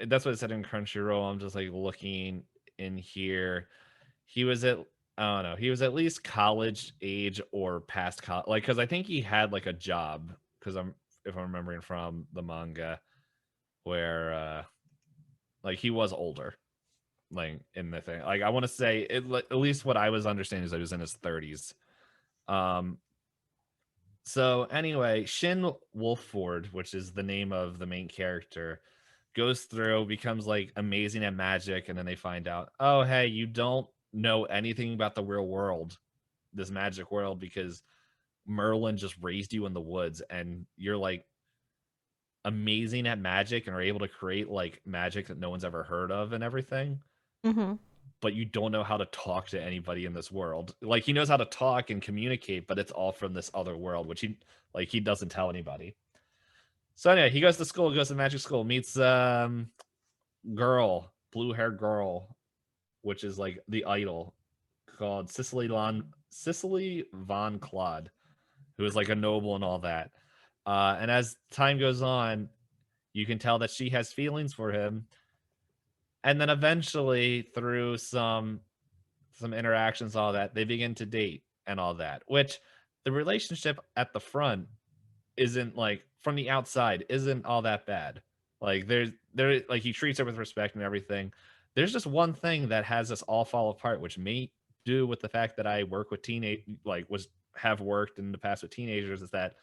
That's what it said in Crunchyroll. I'm just like looking in here. He was at I don't know. He was at least college age or past college, like because I think he had like a job. Because if I'm remembering from the manga, where like he was older, like in the thing. Like I want to say at least what I was understanding is that he was in his 30s. Um, So anyway, Shin Wolford, which is the name of the main character, goes through, becomes like amazing at magic, and then they find out, oh hey, you don't know anything about the real world, this magic world, because Merlin just raised you in the woods, and you're like amazing at magic and are able to create like magic that no one's ever heard of and everything, Mm-hmm. but you don't know how to talk to anybody in this world. Like he knows how to talk and communicate, but it's all from this other world, which he doesn't tell anybody. So anyway, he goes to school, goes to magic school, meets girl, blue haired girl, which is like the idol, called Cicely Von Claude, who is like a noble and all that. And as time goes on, you can tell that she has feelings for him, and then eventually through some interactions, all that, they begin to date and all that, which the relationship at the front isn't like from the outside isn't all that bad. Like there like he treats her with respect and everything. There's just one thing that has us all fall apart, which may do with the fact that I work with teenage like was have worked in the past with teenagers, is that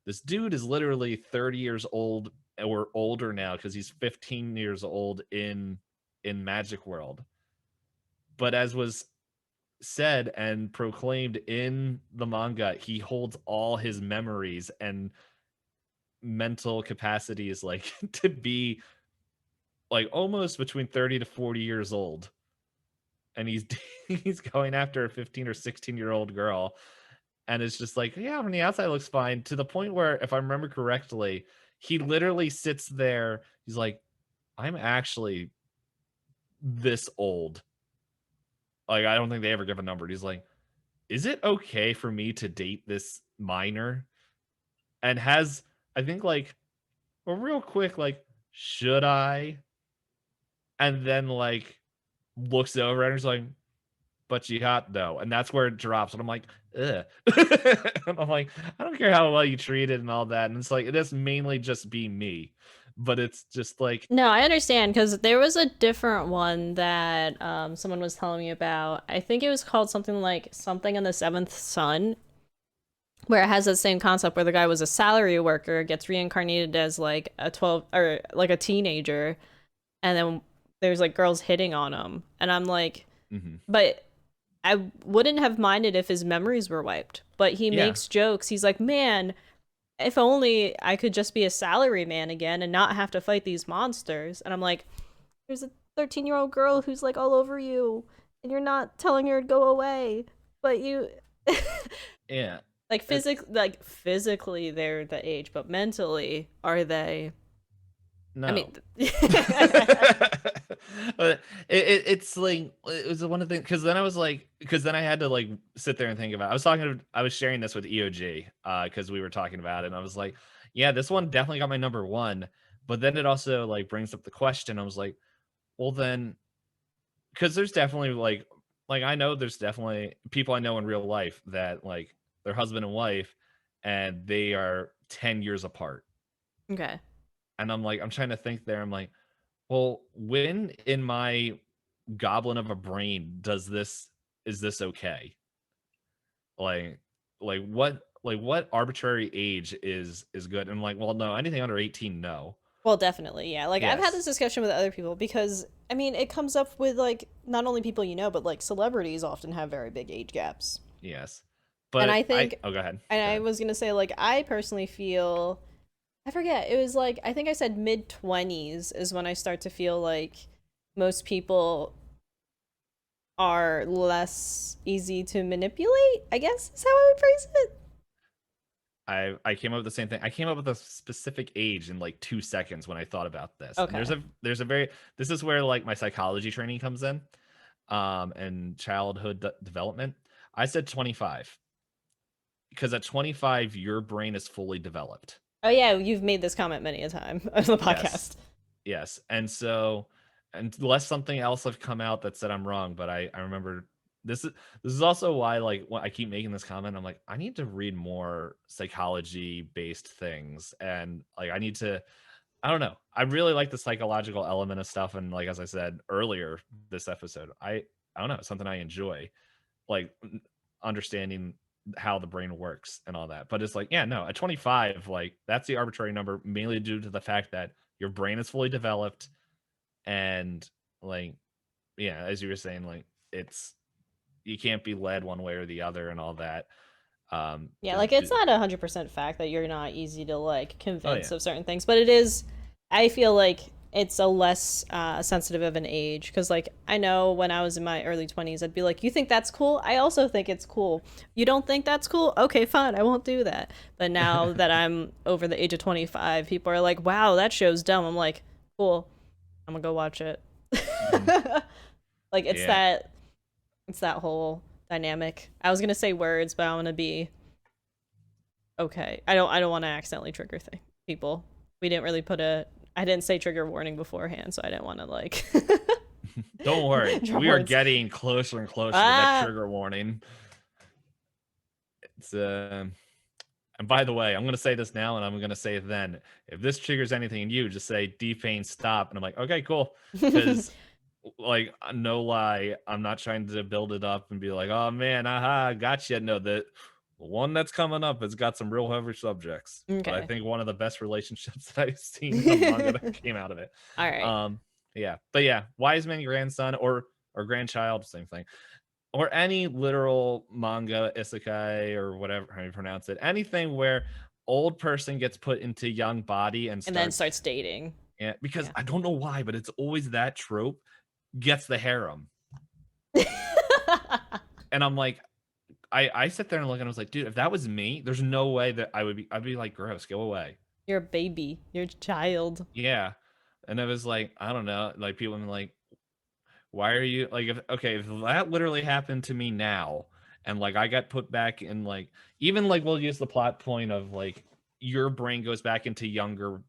this dude is literally 30 years old or older now because he's 15 years old in Magic World. But as was said and proclaimed in the manga, he holds all his memories and mental capacities like to be like almost between 30 to 40 years old, and he's he's going after a 15 or 16-year-old girl, and it's just like, yeah, from the outside it looks fine, to the point where if I remember correctly, he literally sits there, he's like, I'm actually this old. Like, I don't think they ever give a number. He's like, is it okay for me to date this minor? And has, I think, like, a real quick, like, should I? And then, like, looks over and he's like, but you hot though. And that's where it drops. And I'm like, ugh. And I'm like, I don't care how well you treat it and all that. And it's like, it is mainly just be me. But it's just like, No, I understand because there was a different one that someone was telling me about. I think it was called something like Something in the Seventh Sun, where it has that same concept where the guy was a salary worker, gets reincarnated as like a 12 or like a teenager, and then there's like girls hitting on him. And I'm like, mhm. but I wouldn't have minded if his memories were wiped. But he Yeah. makes jokes. He's like, man, if only I could just be a salary man again and not have to fight these monsters. And I'm like, there's a 13-year-old girl who's like all over you, and you're not telling her to go away, but you Yeah. physically they're the age, but mentally are they? I mean, No. But it's like it was one of the, because then I was like, because then I had to like sit there and think about it. I was sharing this with EOG because we were talking about it, and I was like, yeah, this one definitely got my number one. But then it also like brings up the question. I was like, well then, because there's definitely like I know there's definitely people I know in real life that like their husband and wife, and they are 10 years apart. okay. And I'm like, I'm trying to think there. I'm like, well, when in my goblin of a brain does this is this okay? Like what arbitrary age is good? And I'm like, well, no, anything under 18, no. Well, definitely, yeah. Like I've had this Yes. discussion with other people because I mean, it comes up with like not only people you know, but like celebrities often have very big age gaps. Yes. And But I I think, oh go ahead. and Go I ahead. was gonna say, like, I personally feel, I forget, it was like, I think I said mid 20s is when I start to feel like most people are less easy to manipulate, I guess is how I would phrase it. I came up with the same thing. I came up with a specific age in like 2 seconds when I thought about this. And Okay. there's a very this is where like my psychology training comes in, and childhood development. I said 25 because at 25 your brain is fully developed. Oh, yeah, you've made this comment many a time on the Yes. podcast. Yes. And so, unless something else have come out that said I'm wrong, but I remember this is this is also why like when I keep making this comment, I'm like, I need to read more psychology based things. And like I need to, I don't know. I really like the psychological element of stuff. And like as I said earlier this episode, I don't know, it's something I enjoy. Like understanding how the brain works and all that. But it's like, yeah, no, at 25, like that's the arbitrary number, mainly due to the fact that your brain is fully developed, and like, yeah, as you were saying, like it's you can't be led one way or the other and all that. Yeah, like it's not 100% fact that you're not easy to like Oh convince yeah. of certain things, but it is. I feel like it's a less sensitive of an age because, like, I know when I was in my early 20s, I'd be like, "You think that's cool? I also think it's cool. You don't think that's cool? Okay, fine, I won't do that." But now that I'm over the age of 25, people are like, "Wow, that show's dumb." I'm like, "Cool, I'm gonna go watch it." Mhm. Like Yeah. it's that whole dynamic. I was gonna say words, but I want to be okay. I don't want to accidentally trigger people. We didn't really put a. I didn't say trigger warning beforehand, so I didn't want to like. Don't worry, Drum we are words. getting closer and closer to that Ah. trigger warning. It's and by the way, I'm gonna say this now, and I'm gonna say it then. If this triggers anything in you, just say DPayne stop, and I'm like, okay, cool, because like no lie, I'm not trying to build it up and be like, oh man, aha, gotcha. No, the one that's coming up has got some real heavy subjects, but I Okay. think one of the best relationships that I've seen in a manga that came out of it. All right. Yeah, but yeah, wise man grandson or grandchild, same thing, or any literal manga isekai or whatever how you pronounce it, anything where old person gets put into young body and And then starts. starts dating. Yeah, because Yeah. I don't know why, but it's always that trope gets the harem. And I'm like, I sit there and look and I was like, dude, if that was me, there's no way that I'd be like, gross, go away. You're a baby. You're a child. Yeah. And it was like, I don't know, like people are like, why are you like, if that literally happened to me now, and like I got put back in like, even like we'll use the plot point of like your brain goes back into younger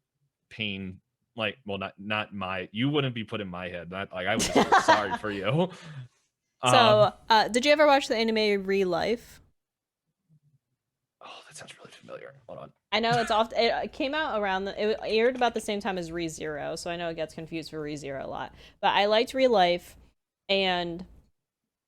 pain, like, well, not my, you wouldn't be put in my head, not like I would just feel sorry for you. um So, did you ever watch the anime Real Life? oh, that sounds really familiar. Hold on. I know it's oft. It came out around it aired about the same time as ReZero, so I know it gets confused for ReZero a lot. But I liked Real Life, and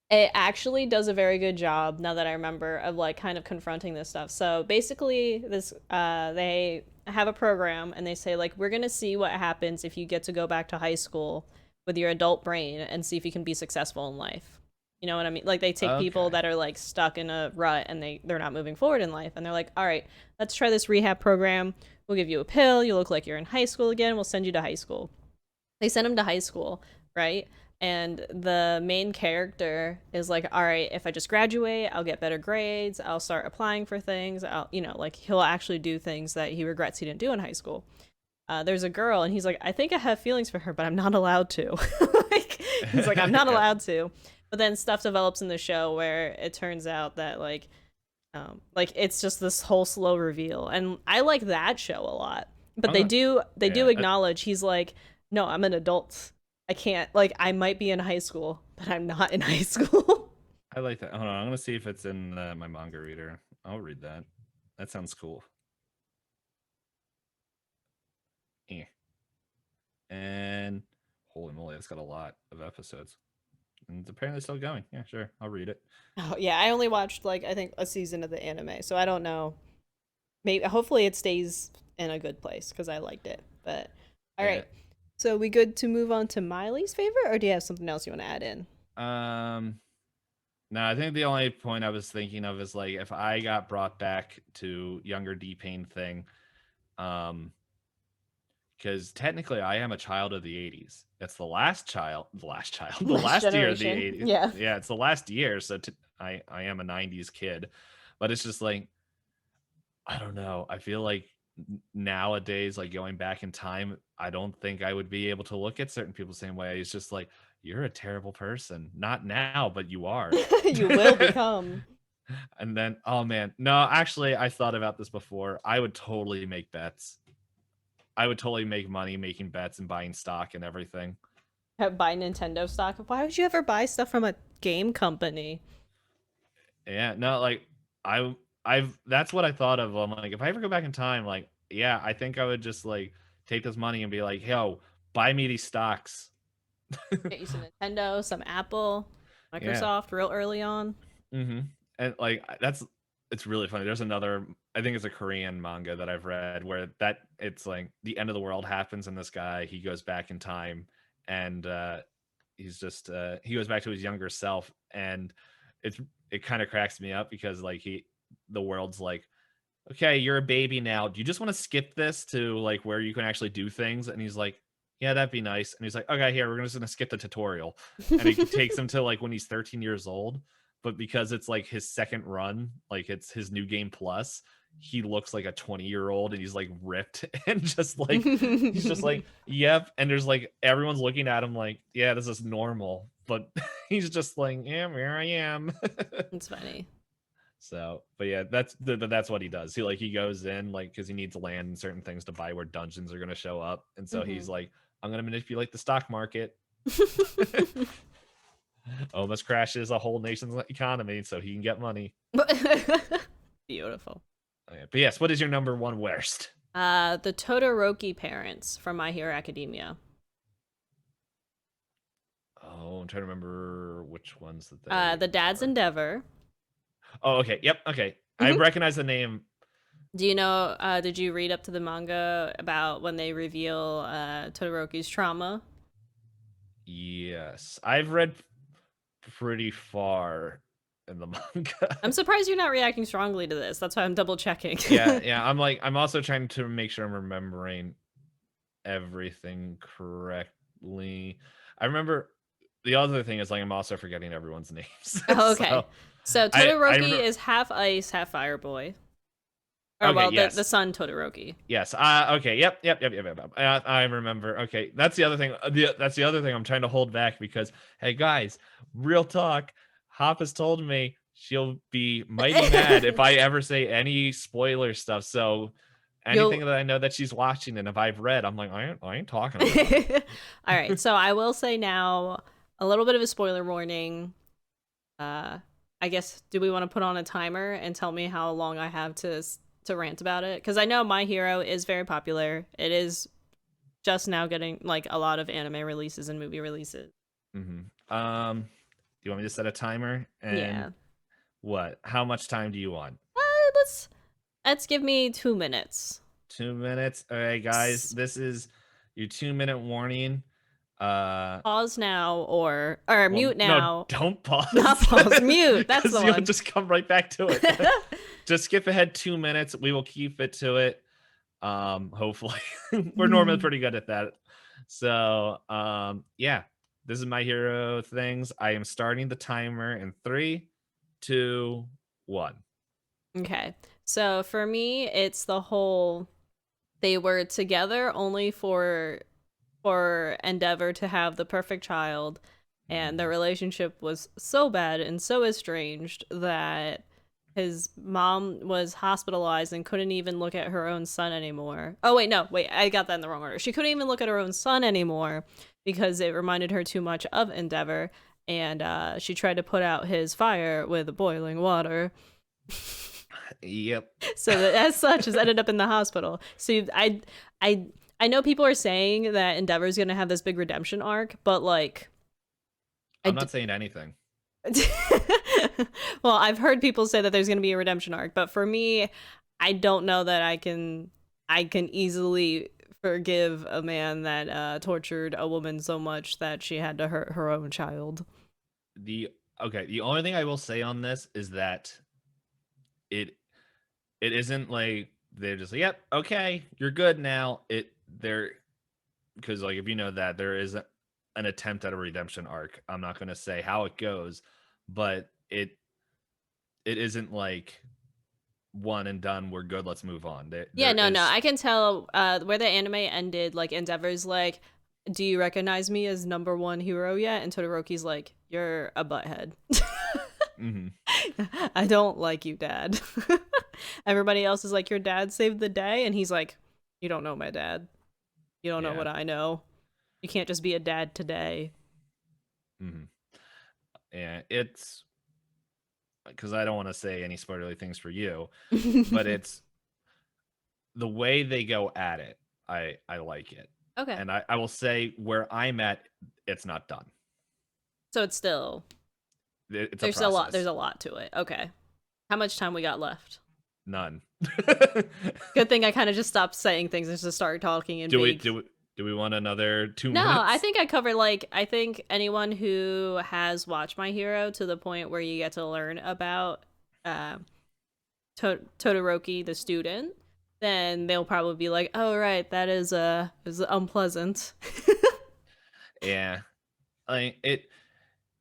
it actually does a very good job now that I remember of like kind of confronting this stuff. So basically, this they have a program and they say like we're gonna see what happens if you get to go back to high school with your adult brain and see if you can be successful in life. You know what I mean? Like they take people Okay. that are like stuck in a rut and they're not moving forward in life and they're like, "All right, let's try this rehab program. We'll give you a pill. You look like you're in high school again. We'll send you to high school." They send him to high school, right? And the main character is like, all right, if I just graduate, I'll get better grades. I'll start applying for things. Like he'll actually do things that he regrets he didn't do in high school. There's a girl, and he's like, I think I have feelings for her, but I'm not allowed to. Like, he's like, I'm not Yeah. allowed to. But then stuff develops in the show where it turns out that like it's just this whole slow reveal, and I like that show a lot. But I'm not, they do yeah, acknowledge he's like, no, I'm an adult. I can't like I might be in high school, but I'm not in high school. I like that. Hold on, I'm gonna see if it's in my manga reader. I'll read that. That sounds cool. Eh. And holy moly, it's got a lot of episodes. And it's apparently still going. Yeah, sure. I'll read it. Oh yeah, I only watched like I think a season of the anime, so I don't know. Maybe hopefully it stays in a good place because I liked it. But all Yeah. right, so we good to move on to Miley's favorite, or do you have something else you want to add in? Um no, I think the only point I was thinking of is like if I got brought back to younger D Pain thing, um, because technically I am a child of the 80s. It's the Last last year of the generation, 80s. yeah. Yeah, it's the last year. So I am a 90s kid, but it's just like, I don't know. I feel like nowadays, like going back in time, I don't think I would be able to look at certain people the same way. It's just like, you're a terrible person. Not now, but you are. You will become. And then, oh man, no, actually, I thought about this before. I would totally make bets. I would totally make money making bets and buying stock and everything. Buy Nintendo stock. Why would you ever buy stuff from a game company? Yeah, no, like I've that's what I thought of. I'm like, if I ever go back in time, like, yeah, I think I would just like take this money and be like, yo, buy me these stocks. Get you some Nintendo, some Apple, Yeah. Microsoft, real early on. Mm-hmm. And like that's it's really funny. There's another, I think it's a Korean manga that I've read where that it's like the end of the world happens and this guy he goes back in time and he's just he goes back to his younger self and it's it kind of cracks me up because like the world's like, okay, you're a baby now. Do you just want to skip this to like where you can actually do things? And he's like, yeah, that'd be nice. And he's like, okay, here, we're just gonna skip the tutorial. And it takes him to like when he's 13 years old. But because it's like his second run, like it's his new game plus, he looks like a 20-year-old and he's like ripped and just like he's just like, yep. And there's like everyone's looking at him like, yeah, this is normal. But he's just like, yeah, here I am. It's funny. So, but yeah, that's what he does. He goes in like because he needs land and certain things to buy where dungeons are going to show up, and so Hmm. he's like, I'm going to manipulate the stock market. Almost crashes a whole nation's economy so he can get money. Beautiful. Oh, yeah. But yes, what is your number one worst? The Todoroki parents from My Hero Academia. Oh, I'm trying to remember which ones that The they dad's are. Endeavor. Oh, okay. Yep. Okay. I Mm-hmm. recognize the name. Do you know, did you read up to the manga about when they reveal Todoroki's trauma? Yes. I've read pretty far in the manga. I'm surprised you're not reacting strongly to this. That's why I'm double checking. Yeah, yeah. I'm also trying to make sure I'm remembering everything correctly. I remember the other thing is like I'm also forgetting everyone's names. Oh, okay. So So I Todoroki remember. is half ice, half fire boy. Or Okay, well, the yes. son Todoroki. Yes. Okay. Yep. I remember. Okay. That's the other thing. That's the other thing I'm trying to hold back because, hey guys, real talk. Hop has told me she'll be mighty mad if I ever say any spoiler stuff. So anything You'll that I know that she's watching and if I've read, I'm like, I ain't talking about All right. So I will say now a little bit of a spoiler warning. Uh I guess do we want to put on a timer and tell me how long I have to rant about it? Cuz I know My Hero is very popular. It is just now getting like a lot of anime releases and movie releases. it. Do you want me to set a timer? And Yeah. what? How much time do you want? Let's give me 2 minutes. 2 minutes. All right, guys. This is your 2 minute warning. Pause now or Well, mute no, now. don't pause. Not pause, mute. That's the Because you'll one. just come right back to it. Just skip ahead 2 minutes. We will keep it to it. Hopefully. We're normally pretty good at that. So yeah. This is My Hero things. I am starting the timer in 3, 2, 1. Okay. So for me, it's the whole they were together only for Endeavor to have the perfect child, and their relationship was so bad and so estranged that his mom was hospitalized and couldn't even look at her own son anymore. Oh wait, no, wait, I got that in the wrong order. She couldn't even look at her own son anymore because it reminded her too much of Endeavor, and she tried to put out his fire with boiling water. Yep. So that as such has ended up in the hospital. So I I know people are saying that Endeavor's gonna have this big redemption arc, but like I I'm d- not saying anything. well, I've heard people say that there's gonna be a redemption arc, but for me, I don't know that I can easily forgive a man that tortured a woman so much that she had to hurt her own child. The the only thing I will say on this is that it it isn't like they're just like, yep, okay, you're good now. They're because like if you know that there is an attempt at a redemption arc. I'm not going to say how it goes, but it isn't like one and done. We're good. Let's move on. Yeah, There no, is. I can tell where the anime ended. Like Endeavor's like, "Do you recognize me as number one hero yet?" And Todoroki's like, "You're a butthead. Mhm. I don't like you, Dad." Everybody else is like, "Your dad saved the day," and he's like, "You don't know my dad. You don't know Yeah. what I know. You can't just be a dad today." Mhm. Yeah. It's because I don't want to say any spoilerly things for you, but it's the way they go at it. I like it, Okay, and I will say where I'm at, it's not done. so it's still It's a there's a lot. There's process. a lot to it. Okay, how much time we got left? None. Good thing I kind of just stopped saying things and just started talking in do we vague. do we do we want another two No, I minutes? think I covered like I think anyone who has watched My Hero to the point where you get to learn about uh, Todoroki the student, then they'll probably be like, "Oh right, that is unpleasant." Yeah. It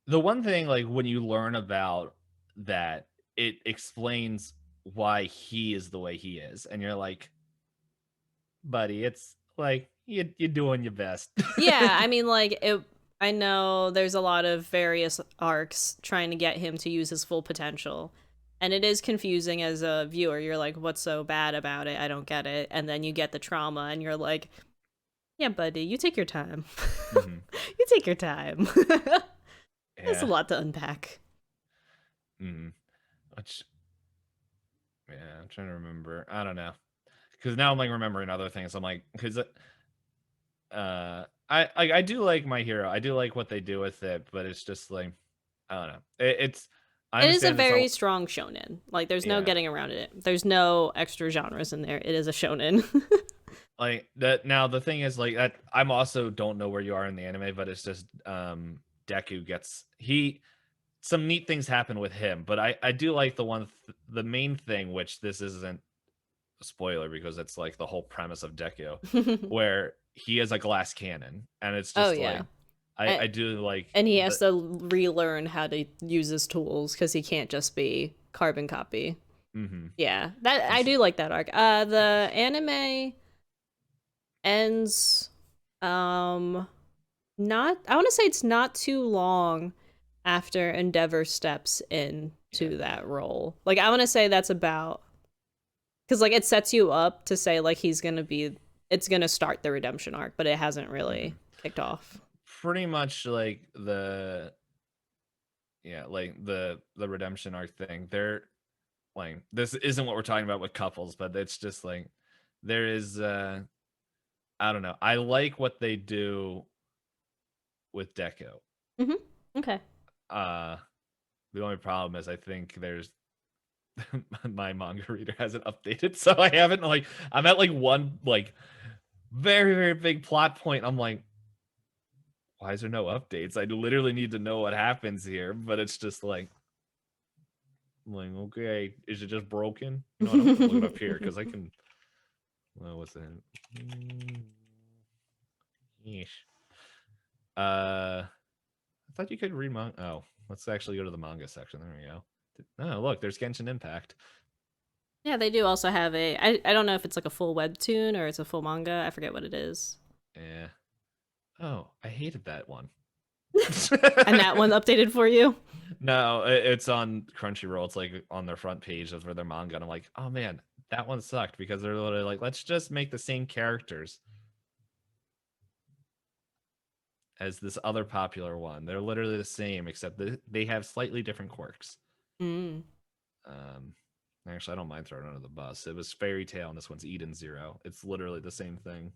the one thing like when you learn about that, it explains why he is the way he is, and you're like, buddy, it's like you're doing your best. Yeah, I mean like it. I know there's a lot of various arcs trying to get him to use his full potential. And it is confusing as a viewer. You're like, what's so bad about it? I don't get it. And then you get the trauma and you're like, Yeah, buddy, you take your time. Hmm. You take your time. There's a Yeah. lot to unpack. Hmm. Which, yeah, I'm trying to remember. I don't know. Because now I'm like remembering other things. I'm like, because I do like My Hero. I do like what they do with it, but it's just like I don't know. It's I It is a understand it's a very strong shonen. Like, there's no yeah. getting around it. There's no extra genres in there. It is a shonen. Like that now the thing is like that I'm also don't know where you are in the anime, but it's just Deku gets he some neat things happen with him, but I do like the main thing, which this isn't a spoiler because it's like the whole premise of Deku, where he is a glass cannon, and it's Oh just yeah. like And, I do like and he has the to relearn how to use his tools because he can't just be carbon copy. mm-hmm. Yeah, that I It's do like that arc. The anime ends not I want to say it's not too long after Endeavor steps yeah. into that role. Like, I want to say that's about, because like it sets you up to say like it's gonna start the redemption arc, but it hasn't really Mhm. kicked off. Pretty much like the redemption arc thing. They're like this isn't what we're talking about with couples, but it's just like there is I don't know. I like what they do with Deco. Mm-hmm. Okay. Uh the only problem is I think there's my manga reader hasn't updated, so I haven't like I'm at like one like very very big plot point. I'm like, why is there no updates? I literally need to know what happens here, but it's just like I'm like, okay, is it just broken? You know what? I'm gonna look it up here because I can. Well, what's that? Yeesh. I thought you could read manga. Oh, let's actually go to the manga section. There we go. Oh, look, there's Genshin Impact. Yeah, they do also have I don't know if it's like a full webtoon or it's a full manga. I forget what it is. Yeah. Oh, I hated that one. And that one updated for you? No, it's on Crunchyroll. It's like on their front page of their manga. And I'm like, oh man, that one sucked because they're literally like, let's just make the same characters as this other popular one. They're literally the same, except they have slightly different quirks. Mm. Um, actually, I don't mind throwing under the bus. It was Fairy Tail, and this one's Eden Zero. It's literally the same thing.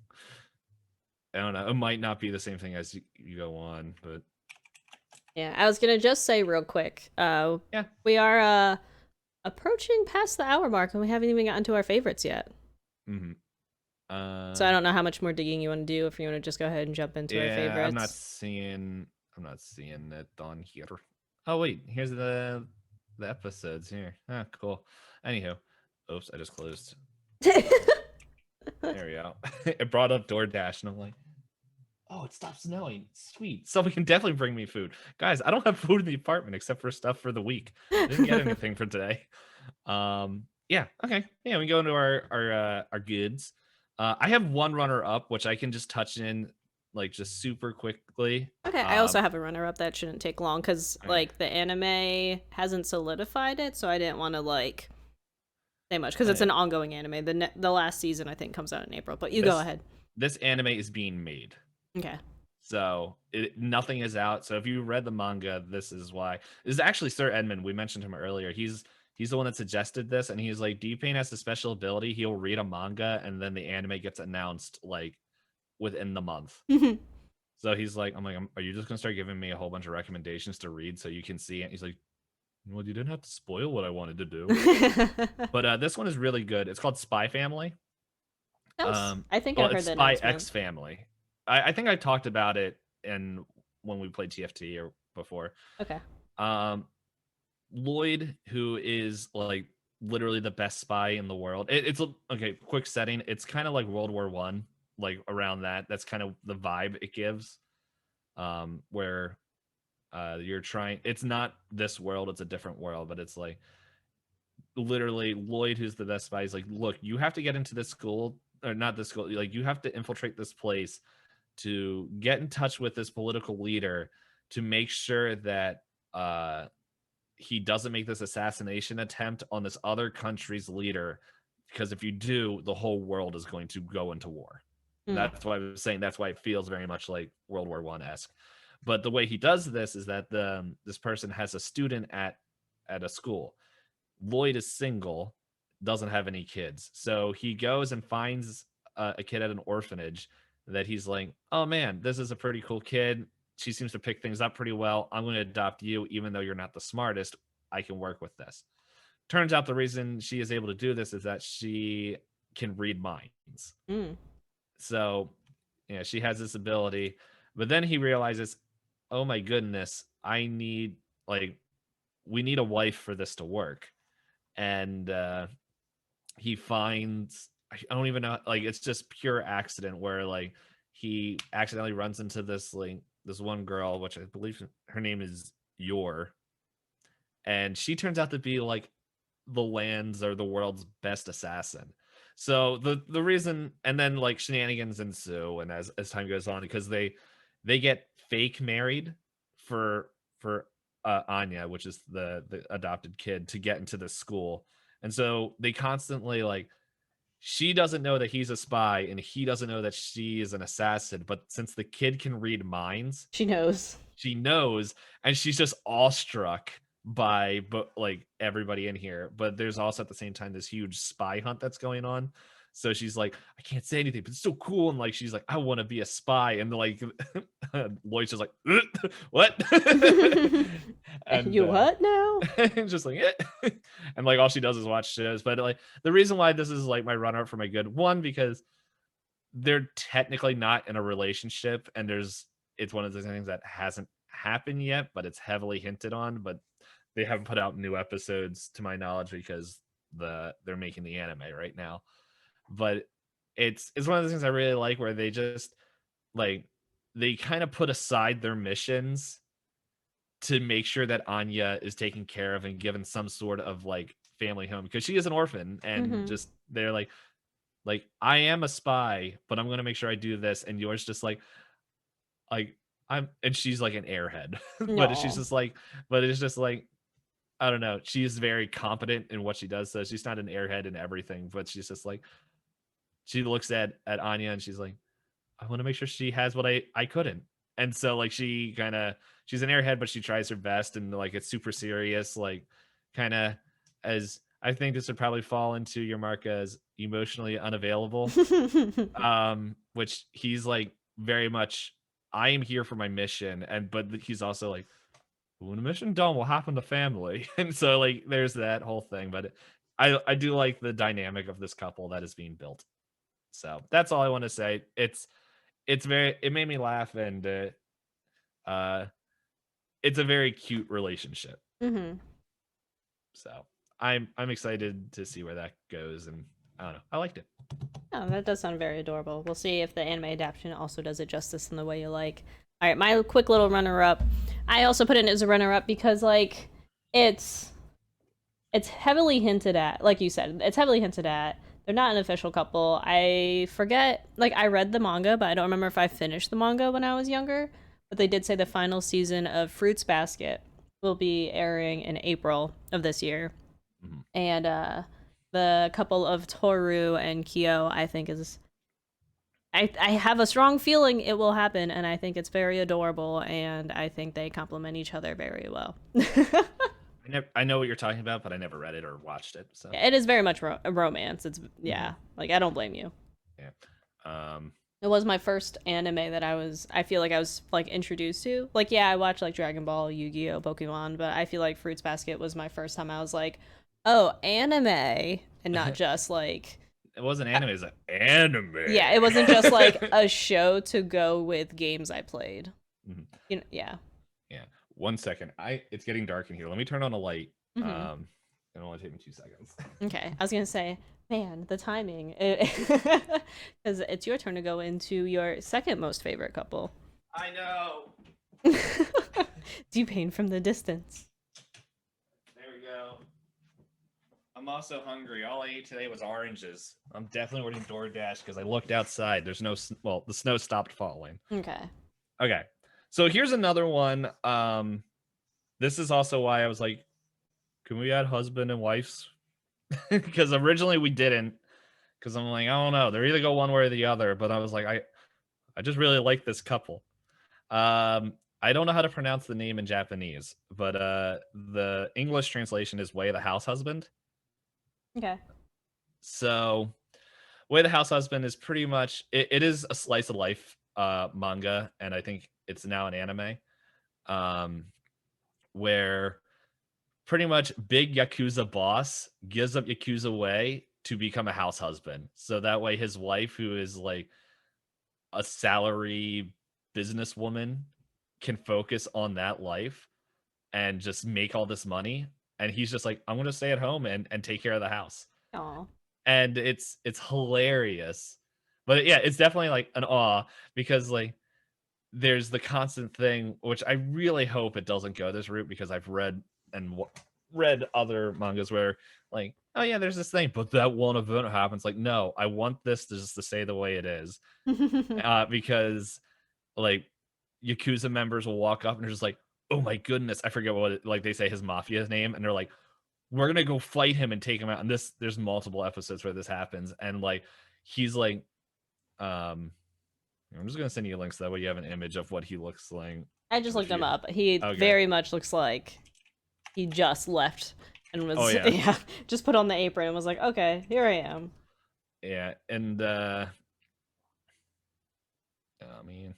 I don't know. It might not be the same thing as you go on, but Yeah, I was gonna just say real quick. yeah. We are approaching past the hour mark, and we haven't even gotten to our favorites yet. Mm-hmm. So I don't know how much more digging you want to do. If you want to just go ahead and jump into our Yeah, favorites. I'm not seeing it on here. Oh wait, here's the episodes here. Ah, cool. Anywho, oops, I just closed. There we go. It brought up DoorDash, and I'm like, oh, it stopped snowing. Sweet. So we can definitely bring me food. Guys, I don't have food in the apartment except for stuff for the week. I didn't get anything for today. Yeah, okay. Yeah, we go into our goods. I have one runner up, which I can just touch in like just super quickly. Okay, I also have a runner up that shouldn't take long because Okay. like the anime hasn't solidified it, so I didn't want to like say much because it's Okay. an ongoing anime. The last season I think comes out in April, but you go This ahead. this anime is being made. Okay. So nothing is out. So if you read the manga, this is why. This is actually Sir Edmund. We mentioned him earlier. He's the one that suggested this, and he's like, DPayne has a special ability. He'll read a manga, and then the anime gets announced like within the month. So he's like, I'm like, are you just gonna start giving me a whole bunch of recommendations to read so you can see it? He's like, well, you didn't have to spoil what I wanted to do. But this one is really good. It's called Spy Family. I think Well, I it's heard the Spy announcement. X Family. I think I talked about it in when we played TFT or before. Okay. Um, Lloyd, who is like literally the best spy in the world. It's okay. Quick setting. It's kind of like World War One, like around that. That's kind of the vibe it gives. Where you're trying. It's not this world. It's a different world, but it's like literally Lloyd, who's the best spy, is like, look, you have to get into this school or not this school. Like you have to infiltrate this place to get in touch with this political leader to make sure that he doesn't make this assassination attempt on this other country's leader, because if you do, the whole world is going to go into war. And that's why I was saying that's why it feels very much like World War I-esque. But the way he does this is that this person has a student at a school. Lloyd is single, doesn't have any kids. So he goes and finds a kid at an orphanage that he's like, oh man, this is a pretty cool kid. She seems to pick things up pretty well. I'm going to adopt you, even though you're not the smartest. I can work with this. Turns out the reason she is able to do this is that she can read minds. So, yeah, she has this ability. But then he realizes, oh my goodness, we need a wife for this to work. And he finds, I don't even know, like, it's just pure accident where like he accidentally runs into this one girl, which I believe her name is Yor, and she turns out to be like the land's or the world's best assassin. So the reason, and then like shenanigans ensue, and as time goes on, because they get fake married for Anya, which is the adopted kid, to get into this school. And so they constantly like, she doesn't know that he's a spy and he doesn't know that she is an assassin, but since the kid can read minds, she knows, and she's just awestruck by like everybody in here. But there's also at the same time this huge spy hunt that's going on. So she's like, I can't say anything, but it's so cool. And like, she's like, I want to be a spy. And like, Lloyd's just like, what? And you what now? Just like, and like, all she does is watch shows. But like, the reason why this is like my runner up for my good one, because they're technically not in a relationship, and it's one of those things that hasn't happened yet, but it's heavily hinted on. But they haven't put out new episodes to my knowledge because they're making the anime right now. But it's one of the things I really like, where they just like, they kind of put aside their missions to make sure that Anya is taken care of and given some sort of like family home, because she is an orphan. And just they're like I am a spy, but I'm going to make sure I do this. And yours just like and she's like an airhead. But it's just like, I don't know, she's very competent in what she does. So she's not an airhead in everything, but she's just like, she looks at Anya and she's like, I want to make sure she has what I couldn't. And so like, she's an airhead, but she tries her best. And like, it's super serious, like kind of, as I think this would probably fall into your mark as emotionally unavailable. Which he's like very much, I am here for my mission. But he's also like, when a mission done, will happen to family. And so like, there's that whole thing. But I do like the dynamic of this couple that is being built. So that's all I want to say. It made me laugh, and it's a very cute relationship. So I'm excited to see where that goes, and I don't know, I liked it. Oh, that does sound very adorable. We'll see if the anime adaptation also does it justice in the way you like. All right, my quick little runner-up. I also put it as a runner-up because like it's heavily hinted at, like you said, it's heavily hinted at. They're not an official couple. I forget, like, I read the manga, but I don't remember if I finished the manga when I was younger. But they did say the final season of Fruits Basket will be airing in April of this year. And the couple of Toru and Kyo, I think is... I have a strong feeling it will happen, and I think it's very adorable, and I think they complement each other very well. I know what you're talking about, but I never read it or watched it. So it is very much a romance. It's like, I don't blame you. Yeah. It was my first anime that I feel like I was like introduced to. Like, yeah, I watched like Dragon Ball, Yu-Gi-Oh, Pokemon, but I feel like Fruits Basket was my first time I was like, oh, anime, and not just like... It wasn't anime, it was an anime. Yeah, it wasn't just like a show to go with games I played. You know, yeah. 1 second. It's getting dark in here. Let me turn on a light. It'll only take me 2 seconds. Okay. I was gonna say, man, the timing. Because it's your turn to go into your second most favorite couple. I know. DPayne from the distance. There we go. I'm also hungry. All I ate today was oranges. I'm definitely ordering DoorDash because I looked outside. There's no, the snow stopped falling. Okay. So here's another one. This is also why I was like, can we add husband and wives? Because originally we didn't. because I'm like, I don't know, they're either go one way or the other. But I was like, I just really like this couple. I don't know how to pronounce the name in Japanese, but the English translation is Way the House Husband. Okay. So Way the House Husband is pretty much it is a slice of life manga, and I think it's now an anime. Um, where pretty much big Yakuza boss gives up Yakuza way to become a house husband. So that way his wife, who is like a salary businesswoman, can focus on that life and just make all this money. And he's just like, I'm gonna stay at home and take care of the house. Aw. And it's hilarious. But yeah, it's definitely like an awe because like there's the constant thing, which I really hope it doesn't go this route because I've read and read other mangas where like, oh yeah, there's this thing, but that one event happens. Like, no, I want this to just to stay the way it is, because like Yakuza members will walk up and they're just like, oh my goodness, I forget what like they say his mafia's name, and they're like, we're gonna go fight him and take him out. And there's multiple episodes where this happens, and like he's like, um, I'm just gonna send you links so that way you have an image of what he looks like. I just looked If him you up. He okay, very much looks like he just left and oh was yeah, yeah, just put on the apron and was like, okay, here I am. yeah, and I mean,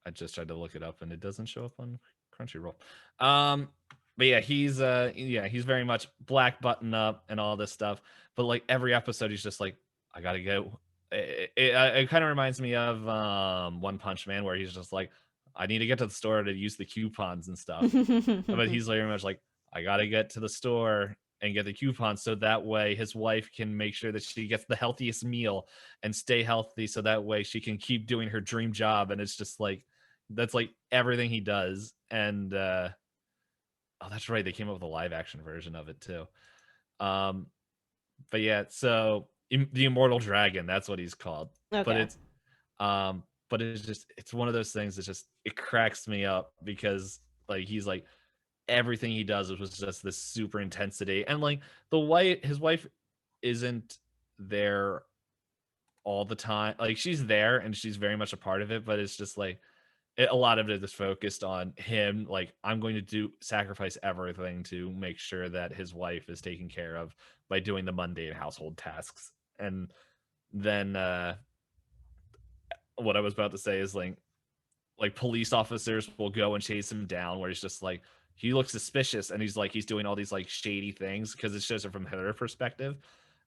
I just tried to look it up and it doesn't show up on Crunchyroll. Um, but yeah, he's very much black button up and all this stuff. But like every episode, he's just like, I gotta go. It kind of reminds me of One Punch Man, where he's just like, I need to get to the store to use the coupons and stuff. But he's very much like, I gotta get to the store and get the coupons so that way his wife can make sure that she gets the healthiest meal and stay healthy so that way she can keep doing her dream job. And it's just like that's like everything he does. And oh, that's right, they came up with a live action version of it too. Um, but yeah, so the Immortal Dragon, that's what he's called. But Okay. it's but it's just it's one of those things that just it cracks me up because like he's like everything he does was just this super intensity. And like his wife isn't there all the time. Like she's there and she's very much a part of it, but it's just like a lot of it is focused on him. Like, I'm going to sacrifice everything to make sure that his wife is taken care of by doing the mundane household tasks. And then what I was about to say is like police officers will go and chase him down where he's just like he looks suspicious and he's doing all these like shady things because it shows it from her perspective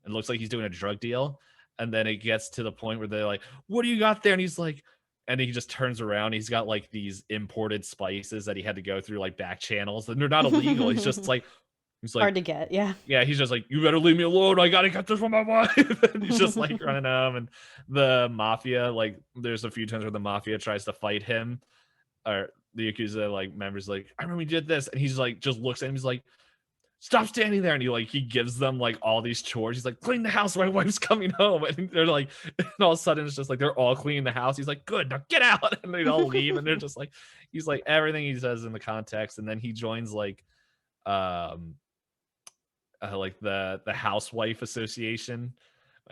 and looks like he's doing a drug deal. And then it gets to the point where they're like, what do you got there? And he's like, and he just turns around, he's got like these imported spices that he had to go through like back channels and they're not illegal. He's like Hard to get, yeah. yeah, he's just like, you better leave me alone. I gotta get this from my wife. And he's just like running home. And the mafia, like, there's a few times where the mafia tries to fight him, or the Yakuza like members, like, I remember we did this. And he's like, just looks at him, he's like, stop standing there. And he gives them like all these chores. He's like, clean the house. My wife's coming home. And they're like, and all of a sudden it's just like they're all cleaning the house. He's like, good, now get out. And they all leave. And they're just like, he's like everything he says in the context. And then he joins like the housewife association,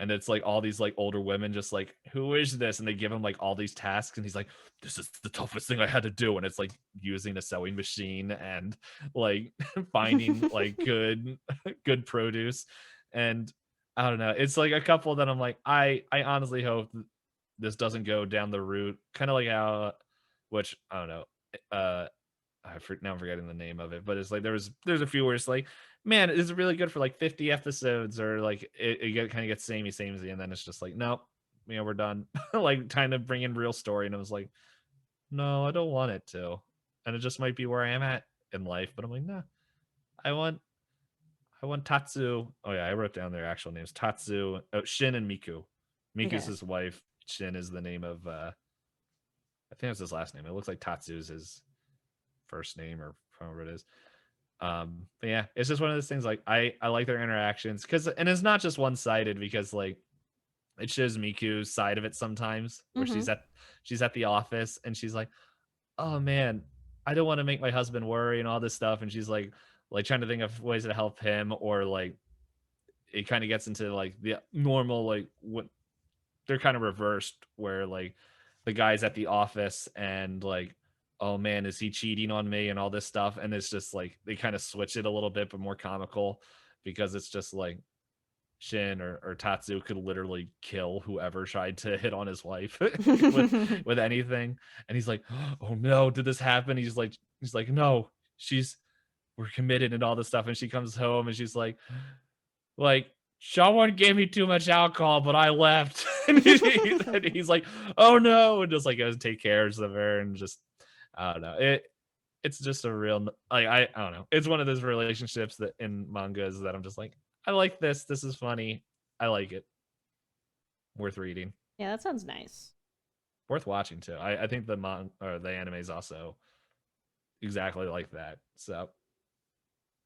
and it's like all these like older women just like, who is this? And they give him like all these tasks and he's like, this is the toughest thing I had to do. And it's like using a sewing machine and like finding like good produce. And I don't know, it's like a couple that I'm like, I honestly hope this doesn't go down the route kind of like how, which I don't know, now I'm forgetting the name of it, but it's like there's a few where it's like, man, is it really good for like 50 episodes, or like kind of gets samey, and then it's just like, nope, we're done. Like trying to bring in real story, and it was like, no, I don't want it to, and it just might be where I am at in life, but I'm like, nah, I want Tatsu. Oh yeah, I wrote down their actual names: Tatsu, Shin, and Miku. Miku's Okay. his wife. Shin is the name of I think that's his last name. It looks like Tatsu's his first name or however it is. But yeah, it's just one of those things. Like I like their interactions and it's not just one sided because like it shows Miku's side of it sometimes where Hmm. she's at the office and she's like, oh man, I don't want to make my husband worry and all this stuff, and she's like trying to think of ways to help him, or like it kind of gets into like the normal like what they're kind of reversed where like the guy's at the office and like, oh man, is he cheating on me and all this stuff, and it's just like they kind of switch it a little bit but more comical because it's just like Shin or Tatsu could literally kill whoever tried to hit on his wife with anything. And he's like, oh no, did this happen? He's like, no, we're committed and all this stuff. And she comes home and she's like someone gave me too much alcohol, but I left. And he's like, oh no, and just like goes and take care of her and just I don't know. It's just a real like I don't know. It's one of those relationships that in mangas that I'm just like, I like this. This is funny. I like it. Worth reading. Yeah, that sounds nice. Worth watching too. I think the anime is also exactly like that. So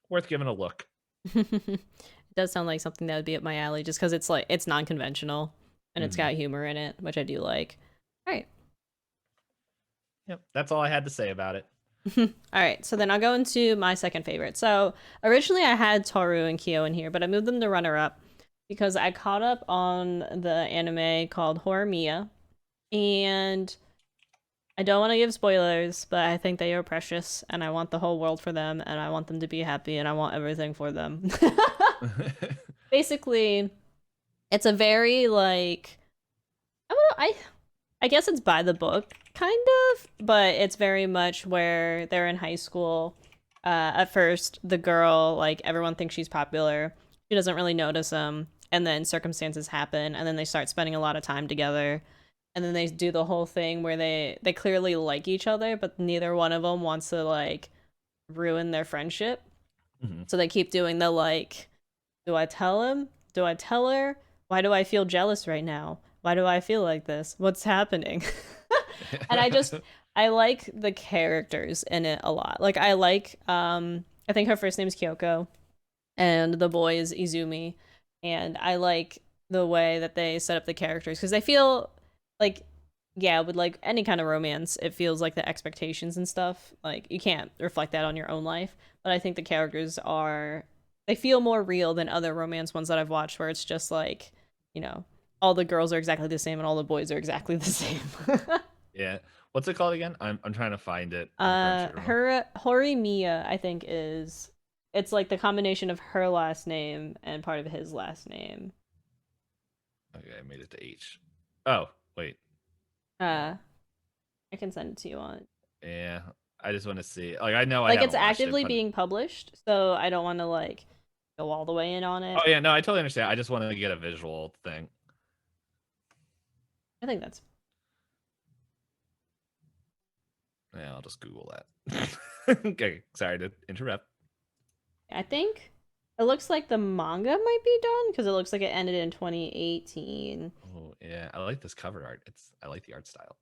worth giving a look. It does sound like something that would be up my alley just because it's like it's non-conventional and it's got humor in it, which I do like. All right. Yep, that's all I had to say about it. All right, so then I'll go into my second favorite. So originally I had Toru and Kyo in here, but I moved them to runner-up because I caught up on the anime called Horimiya, and I don't want to give spoilers, but I think they are precious, and I want the whole world for them, and I want them to be happy, and I want everything for them. Basically, it's a very like I guess it's by the book, kind of, but it's very much where they're in high school. At first, the girl, like, everyone thinks she's popular. She doesn't really notice them. And then circumstances happen, and then they start spending a lot of time together. And then they do the whole thing where they clearly like each other, but neither one of them wants to, like, ruin their friendship. Mm-hmm. So they keep doing the, like, do I tell him? Do I tell her? Why do I feel jealous right now? Why do I feel like this? What's happening? And I like the characters in it a lot. Like I think her first name is Kyoko and the boy is Izumi, and I like the way that they set up the characters because I feel like yeah, with like any kind of romance, it feels like the expectations and stuff. Like you can't reflect that on your own life, but I think the characters they feel more real than other romance ones that I've watched where it's just like, you know, all the girls are exactly the same and all the boys are exactly the same. Yeah. What's it called again? I'm trying to find it. Her Horimiya, I think it's like the combination of her last name and part of his last name. Okay, I made it to H. Oh, wait. I can send it to you on. Yeah, I just want to see. Like I know like I it's actively being published, so I don't want to like go all the way in on it. Oh yeah, no, I totally understand. I just wanted to get a visual thing. I think that's Yeah, I'll just Google that. Okay, sorry to interrupt. I think it looks like the manga might be done because it looks like it ended in 2018. Oh yeah, I like this cover art. I like the art style.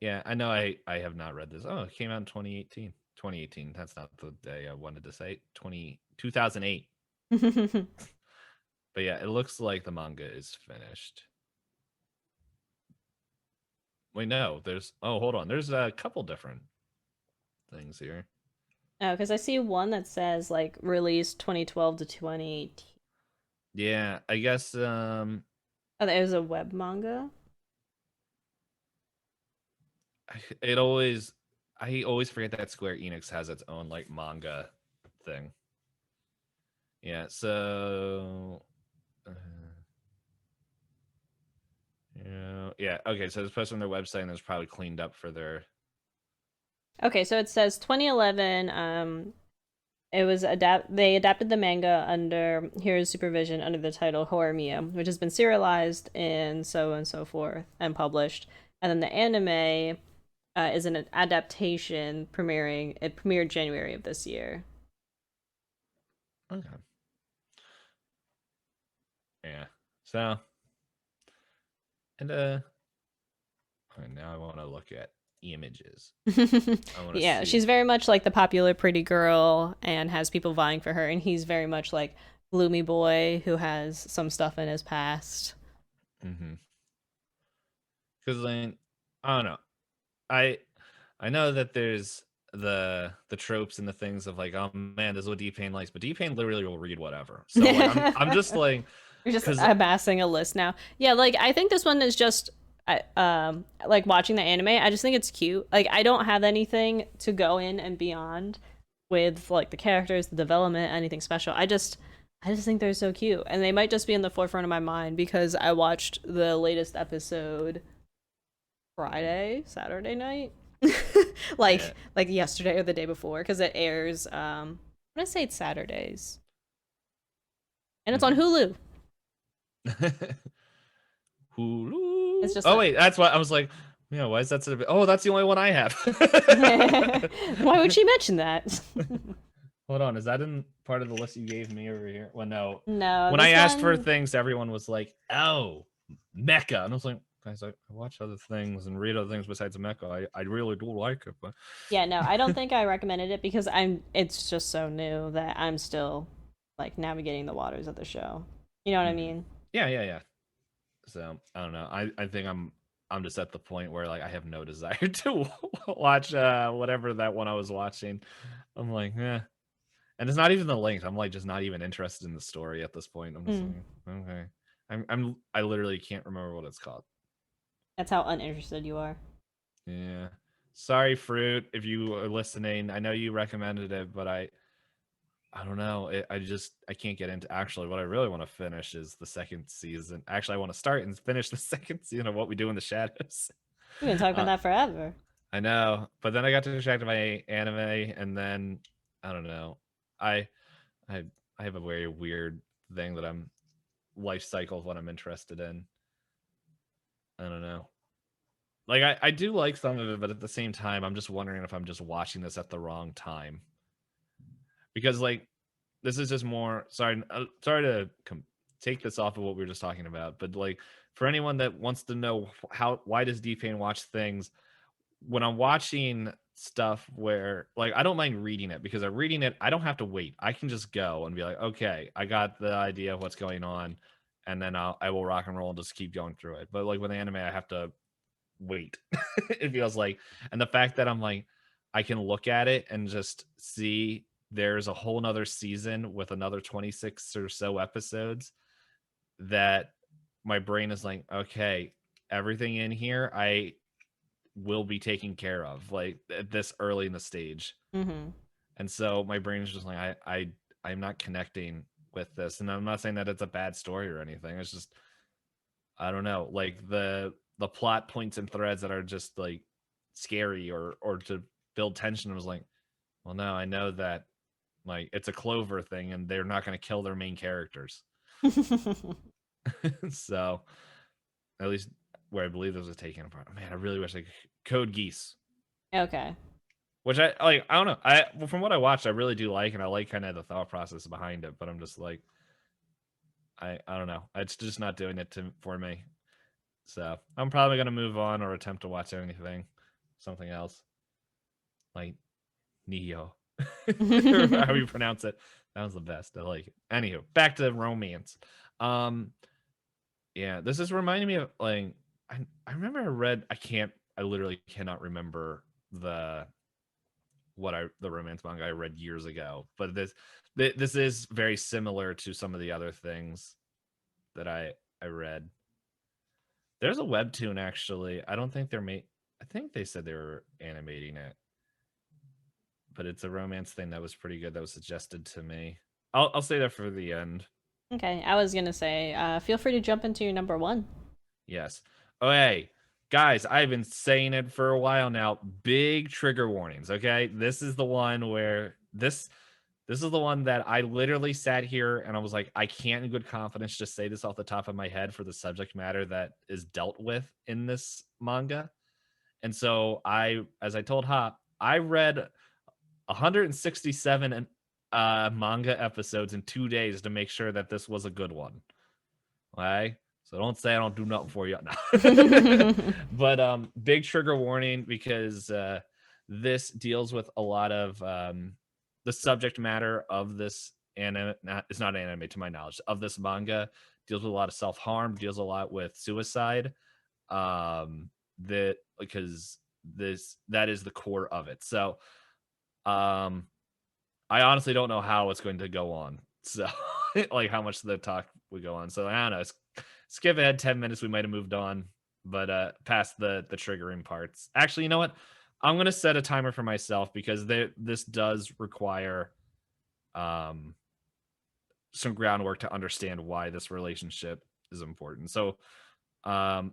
Yeah, I know I have not read this. Oh, it came out in 2018. 2018. That's not the day I wanted to say. 2008. But yeah, it looks like the manga is finished. Wait, no, hold on. There's a couple different things here. Oh, because I see one that says like released 2012 to 2018. Yeah, I guess Oh, it was a web manga. I always forget that Square Enix has its own like manga thing. Yeah, so yeah, okay, so it's posted on their website and it's probably cleaned up for their Okay, so it says 2011. It was they adapted the manga under Hero's supervision under the title Horimiya, which has been serialized in so and so forth and published. And then the anime is an adaptation premiering. It premiered January of this year. Okay. Yeah. So and now I want to look at images. Yeah, she's very much like the popular pretty girl and has people vying for her, and he's very much like gloomy boy who has some stuff in his past. Because then I don't know. I know that there's the tropes and the things of like, oh man, this is what DPayne likes, but DPayne literally will read whatever. So like I'm just like, You're just because amassing a list now. Yeah, like I think this one is just like watching the anime. I just think it's cute. Like I don't have anything to go in and beyond with like the characters, the development, anything special. I just think they're so cute, and they might just be in the forefront of my mind because I watched the latest episode Saturday night, yeah. like yesterday or the day before, because it airs. I'm gonna say it's Saturdays, and it's on Mhm. Hulu. It's Hulu. just Oh a. wait, that's why I was like, yeah, why is that so? Oh, that's the only one I have. Why would she mention that? Hold on, is that in part of the list you gave me over here? Well, no. No, When I this asked for one. things, everyone was like, "Oh, mecha," and I was like, "Guys, I watch other things and read other things besides mecha. I really do like it, but Yeah, no, I don't think I recommended it because it's just so new that I'm still like navigating the waters of the show. You know what I Mhm. mean? Yeah, yeah, yeah." So I don't know. I think I'm just at the point where like I have no desire to watch whatever that one I was watching. I'm like, eh. And it's not even the length. I'm like just not even interested in the story at this point. I'm just Mm, like, okay. I literally can't remember what it's called. that's how uninterested you are. Yeah. Sorry, Fruit, if you are listening. I know you recommended it, but I don't know. I can't get into. Actually, what I really want to finish is the second season. Actually, I want to start and finish the second season of What We Do in the Shadows. We've been talking about uh, that forever. I know, but then I got distracted by anime, and then I don't know. I I I have a very weird thing that I'm life cycle of what I'm interested in. I don't know. Like I do like some of it, but at the same time, I'm just wondering if I'm just watching this at the wrong time because like this is just more. Sorry to take this off of what we were just talking about, but like for anyone that wants to know how why does DPayne watch things when I'm watching stuff where like I don't mind reading it because I'm reading it, I don't have to wait. I can just go and be like, okay, I got the idea of what's going on, and then I will rock and roll and just keep going through it. But like with anime, I have to wait. It feels like, and the fact that I'm like, I can look at it and just see there's a whole nother season with another 26 or so episodes that my brain is like, okay, everything in here I will be taken care of like at this early in the stage. Mm-hmm. And so my brain is just like I'm not connecting with this, and I'm not saying that it's a bad story or anything. It's just I don't know, like the plot points and threads that are just like scary or to build tension. I was like, well, no, I know that like it's a Clover thing and they're not going to kill their main characters. So at least where I believe those was taken apart. Man, I really wish I could Code Geass. Okay. Which I like. I don't know. From what I watched, I really do like, and I like kind of the thought process behind it. But I'm just like, I don't know. It's just not doing it for me. So I'm probably gonna move on or attempt to watch anything, something else like Neo, or how you pronounce it. That was the best. I like it. Anywho, back to romance. Um, yeah, this is reminding me of like I remember I read. I literally cannot remember the romance manga I read years ago. But this is very similar to some of the other things that I read. There's a webtoon actually. I don't think they're made. I think they said they were animating it, but it's a romance thing that was pretty good. That was suggested to me. I'll say that for the end. Okay, I was gonna say, feel free to jump into your number one. Yes. Okay, guys, I've been saying it for a while now. Big trigger warnings. Okay, this is the one where this is the one that I literally sat here and I was like, I can't in good confidence just say this off the top of my head for the subject matter that is dealt with in this manga. And so as I told Hop, I read 167 manga episodes in 2 days to make sure that this was a good one. Okay. So don't say I don't do nothing for you. No. But big trigger warning because this deals with a lot of the subject matter of this anime. It's not anime to my knowledge of this manga. Deals with a lot of self harm. Deals a lot with suicide. That because that is the core of it. So Um, I honestly don't know how it's going to go on. So, like, how much the talk would go on. So I don't know. Skip ahead 10 minutes. We might have moved on, but past the triggering parts. Actually, you know what? I'm gonna set a timer for myself because this does require um some groundwork to understand why this relationship is important. So, um,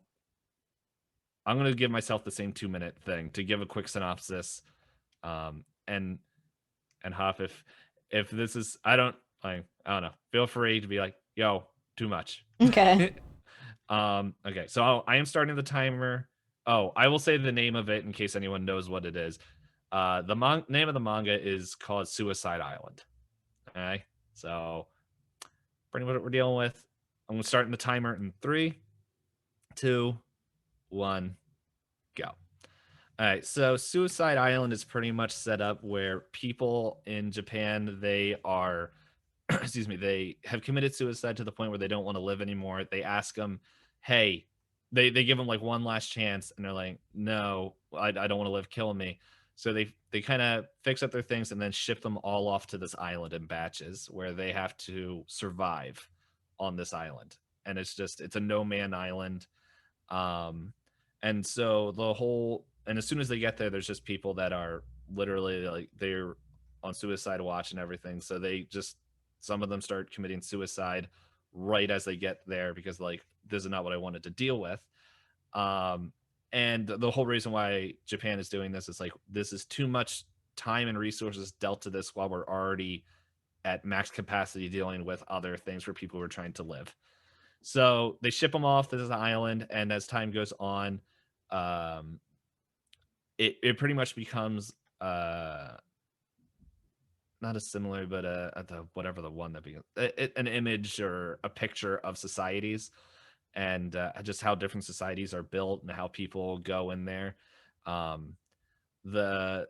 I'm gonna give myself the same 2 minute thing to give a quick synopsis. Um, and Hop, if this is I don't know, feel free to be like, yo, too much. Okay. Okay, so I am starting the timer. Oh, I will say the name of it in case anyone knows what it is. The name of the manga is called Suicide Island. Okay, so pretty much what we're dealing with. I'm gonna start the timer in 3, 2, 1, go. All right, so Suicide Island is pretty much set up where people in Japan, they are excuse me, they have committed suicide to the point where they don't want to live anymore. They ask them, "Hey," they give them like one last chance, and they're like, "No, I don't want to live. Kill me." So they kind of fix up their things and then ship them all off to this island in batches where they have to survive on this island. And it's a no man island. Um, and so and as soon as they get there, there's just people that are literally like they're on suicide watch and everything. So some of them start committing suicide right as they get there because like this is not what I wanted to deal with. Um, and the whole reason why Japan is doing this is like this is too much time and resources dealt to this while we're already at max capacity dealing with other things where people were trying to live. So they ship them off to this island, and as time goes on, um, it pretty much becomes not a similar, but the whatever the one that becomes an image or a picture of societies and just how different societies are built and how people go in there. Um, a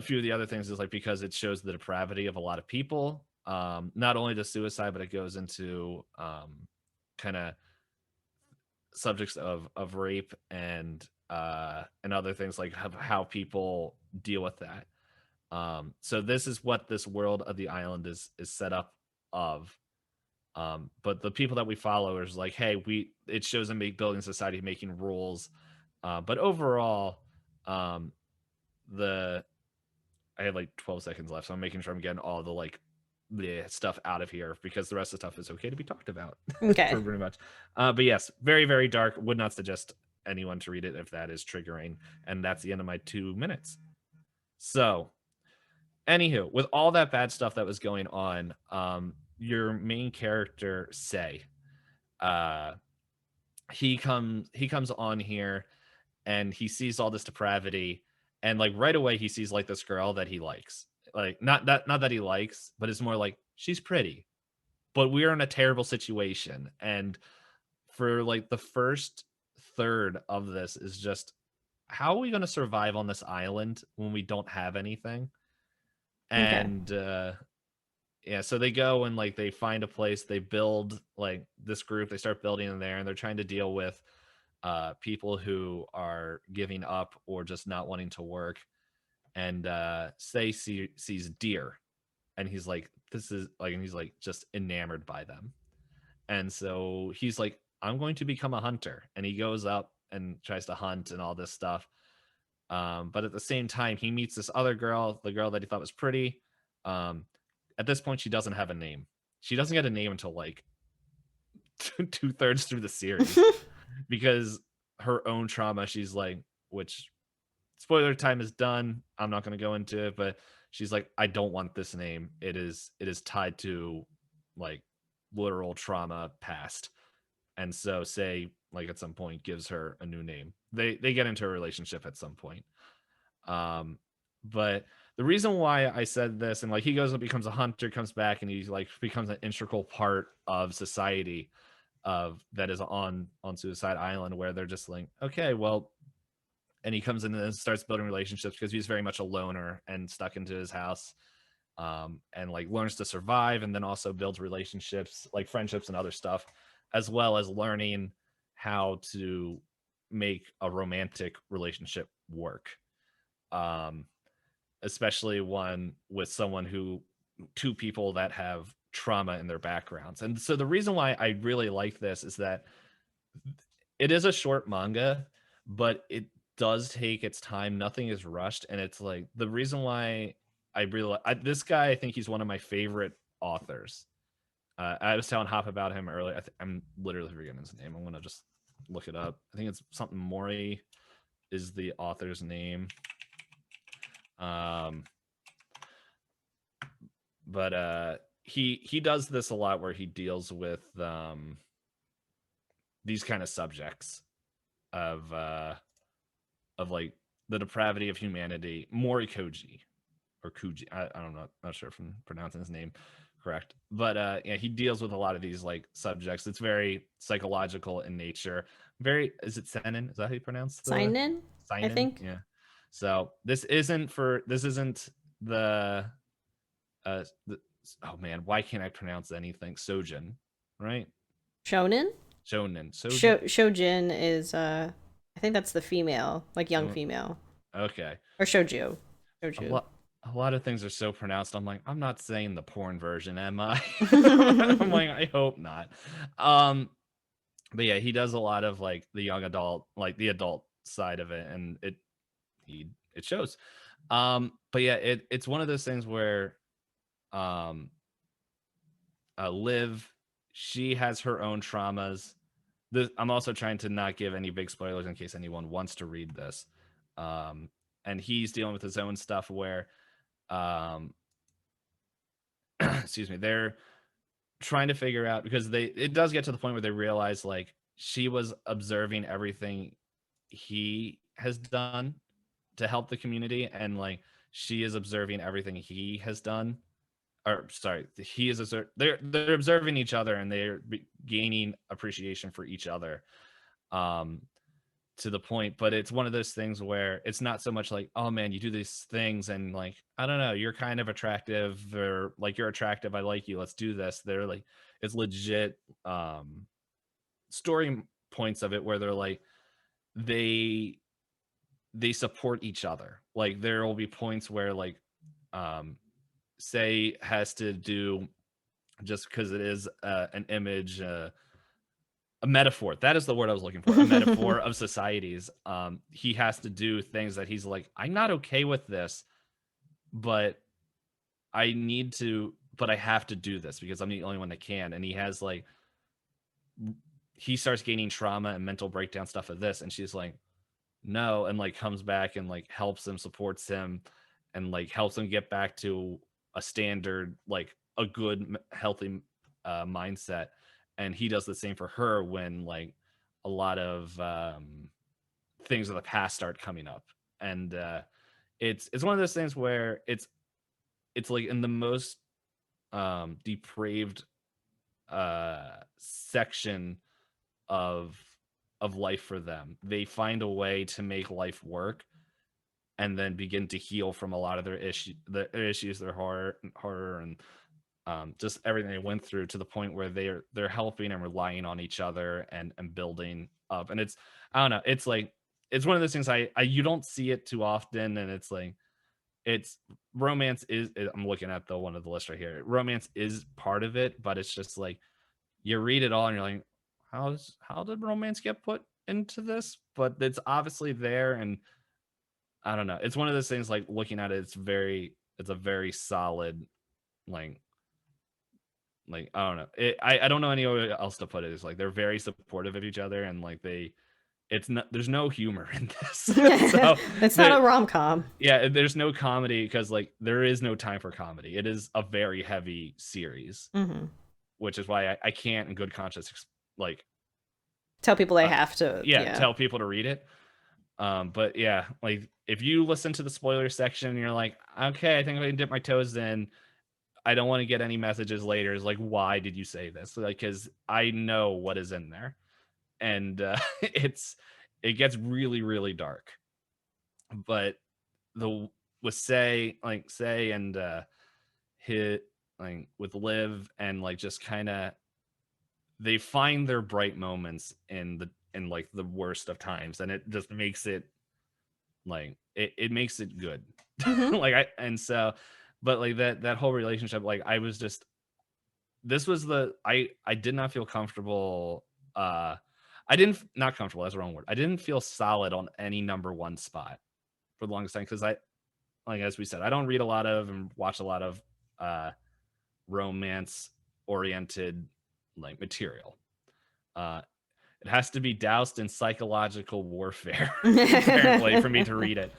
few of the other things is like because it shows the depravity of a lot of people. Not only the suicide, but it goes into kind of subjects of rape and other things like how people deal with that. So this is what this world of the island is set up of. But the people that we follow is like, hey, it shows them building society, making rules. But overall, um, the I had like 12 seconds left, so I'm making sure I'm getting all the like stuff out of here because the rest of the stuff is okay to be talked about Okay. for pretty much. But yes, very, very dark. Would not suggest anyone to read it if that is triggering. And that's the end of my 2 minutes. So, anywho, with all that bad stuff that was going on, your main character, Say, uh, he comes on here and he sees all this depravity and like right away he sees like this girl that he likes, like not that he likes, but it's more like she's pretty, but we're in a terrible situation. And for like the first third of this is just how are we going to survive on this island when we don't have anything. Okay. And yeah, so they go and like they find a place, they build like this group, they start building in there, and they're trying to deal with people who are giving up or just not wanting to work. And sees deer, and he's like, this is like, and he's like just enamored by them. And so he's like, I'm going to become a hunter. And he goes up and tries to hunt and all this stuff. But at the same time, he meets this other girl, the girl that he thought was pretty. Um, at this point, she doesn't have a name. She doesn't get a name until like 2/3 through the series because her own trauma, she's like, which spoiler time is done. I'm not going to go into it, but she's like, I don't want this name. It is tied to like literal trauma past. And so say like at some point gives her a new name. They get into a relationship at some point. But the reason why I said this, and like he goes and becomes a hunter, comes back, and he's like becomes an integral part of society of that is on Suicide Island, where they're just like, okay, well, and he comes in and starts building relationships because he's very much a loner and stuck into his house, and like learns to survive, and then also builds relationships like friendships and other stuff, as well as learning how to make a romantic relationship work. um especially one with two people that have trauma in their backgrounds. And so the reason why I really like this is that it is a short manga, but it does take its time. Nothing is rushed, and it's like the reason why this guy. I think he's one of my favorite authors. I was telling Hop about him earlier. I'm literally forgetting his name. I'm gonna just look it up. I think it's something Mori is the author's name. Um, but he does this a lot where he deals with these kind of subjects of like the depravity of humanity. Mori Koji or Kuji. I don't know. Not sure if I'm pronouncing his name correct, but yeah, he deals with a lot of these like subjects. It's very psychological in nature. Very, is it seinen? Is that how you pronounce the Seinen, I seinen? think. Yeah. So this isn't the the oh man, why can't I pronounce anything? Sojin, right? Shonen. Shonen. Sojin. Shojin is I think that's the female, like young Oh, female, okay. or shoujo. A Shoujo. lot a lot of things are so pronounced. I'm like, I'm not saying the porn version, am I? I'm like, I hope not. Um, but yeah, he does a lot of like the young adult, like the adult side of it, and it shows. But yeah, it's one of those things where um Liv, she has her own traumas. I'm also trying to not give any big spoilers in case anyone wants to read this. And he's dealing with his own stuff where um excuse me, they're trying to figure out, because it does get to the point where they realize like she was observing everything he has done to help the community, and like she is observing everything he has done, or sorry, he is they're observing each other, and they're gaining appreciation for each other. um to the point, but it's one of those things where it's not so much like, oh man, you do these things and like, I don't know, you're kind of attractive, or like, you're attractive, I like you, let's do this. They're like, it's legit story points of it where they're like, they they support each other. Like there will be points where like um say has to do, just because it is an image, a metaphor, that is the word I was looking for, a metaphor of societies. He has to do things that he's like, I'm not okay with this, but but I have to do this because I'm the only one that can. And he has like, he starts gaining trauma and mental breakdown stuff of this, and she's like, no, and like comes back and like helps him, supports him, and like helps him get back to a standard, like a good healthy mindset. And he does the same for her when like a lot of things of the past start coming up. And it's one of those things where it's like in the most depraved section of life for them, they find a way to make life work, and then begin to heal from a lot of their issues, their horror, and just everything they went through, to the point where they're helping and relying on each other, and building up. And it's, I don't know, it's like, it's one of those things I you don't see it too often. And it's like, it's romance is, I'm looking at the one of the list right here, romance is part of it, but it's just like, you read it all and you're like, how did romance get put into this? But it's obviously there. And I don't know, it's one of those things, like looking at it, it's a very solid, like I don't know, I don't know any way else to put it. It's like they're very supportive of each other, and like it's not, there's no humor in this. So It's not a rom-com. yeah, there's no comedy, because like there is no time for comedy. It is a very heavy series, Mm-hmm. which is why I can't in good conscience like Tell people they have to. yeah, Yeah. tell people to read it. But yeah, like if you listen to the spoiler section and you're like, okay, I think I can dip my toes in, I don't want to get any messages later. It's like, why did you say this? Like, because I know what is in there, and it gets really, really dark. But the with say and hit like with Liv, and like just kind of, they find their bright moments in like the worst of times, and it just makes it like it makes it good. Mm-hmm. But like that whole relationship, like I was just, this was I did not feel comfortable. I didn't Not comfortable, that's the wrong word. I didn't feel solid on any number one spot for the longest time, because like as we said, I don't read a lot of and watch a lot of uh romance oriented like material. Uh it has to be doused in psychological warfare apparently for me to read it.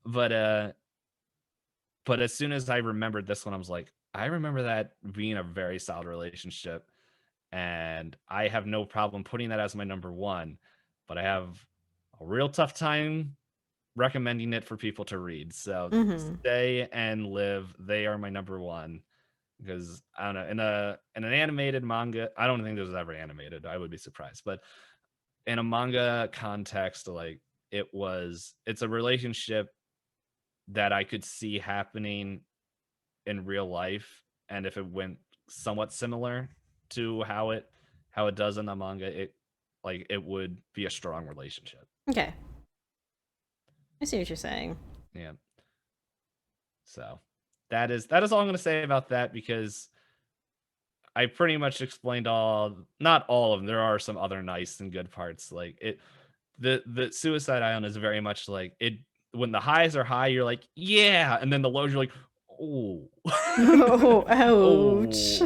But but as soon as I remembered this one, I was like, I remember that being a very solid relationship, and I have no problem putting that as my number one, but I have a real tough time recommending it for people to read. So Mm-hmm. Stay and Live, they are my number one, because I don't know, in an animated manga, I don't think this was ever animated. I would be surprised, but in a manga context, like it's a relationship that I could see happening in real life, and if it went somewhat similar to how it does in the manga, it would be a strong relationship. Okay, I see what you're saying. Yeah. So that is all I'm going to say about that, because I pretty much explained not all of them. There are some other nice and good parts. Like the Suicide Island is very much like it. When the highs are high, you're like, yeah, and then the lows, you're like, oh, Oh, ouch.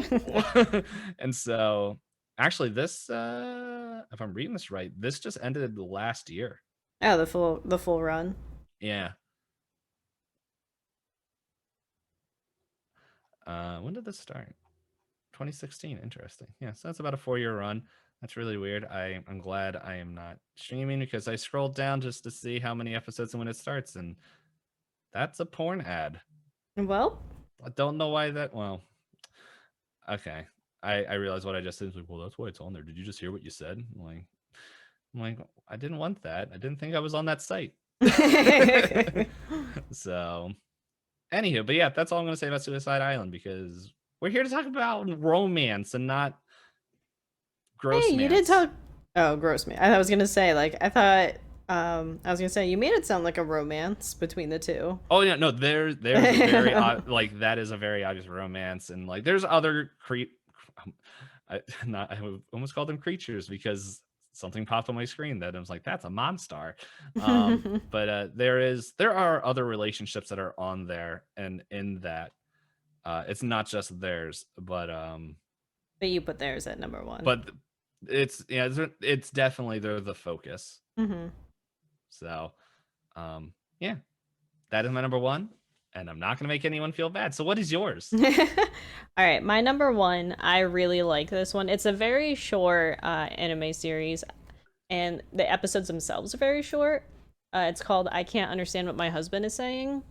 oh. And so, actually, this, if I'm reading this right, this just ended last year. Oh, the full run. Yeah. When did this start? 2016. Interesting. Yeah, so that's about a 4-year run. That's really weird. I'm glad I am not streaming, because I scrolled down just to see how many episodes and when it starts, and that's a porn ad. Well, I don't know why that. Well, okay. I realized what I just said. It's like, well, that's why it's on there. Did you just hear what you said? I'm like, I didn't want that. I didn't think I was on that site. So, anywho, but yeah, that's all I'm gonna say about Suicide Island, because we're here to talk about romance and not hey, gross you did mance. talk. Oh, gross me. I was gonna say, like, I thought. I was gonna say you made it sound like a romance between the two. Oh yeah, no, there's a very like that is a very obvious romance, and like there's other I almost called them creatures, because something popped on my screen that I was like, that's a monster. But there are other relationships that are on there, and in that, it's not just theirs, But you put theirs at number one. but it's definitely they're the focus. Mm-hmm. So, yeah, that is my number one, and I'm not gonna make anyone feel bad. So, what is yours? All right, my number one. I really like this one. It's a very short anime series, and the episodes themselves are very short. It's called "I Can't Understand What My Husband Is Saying."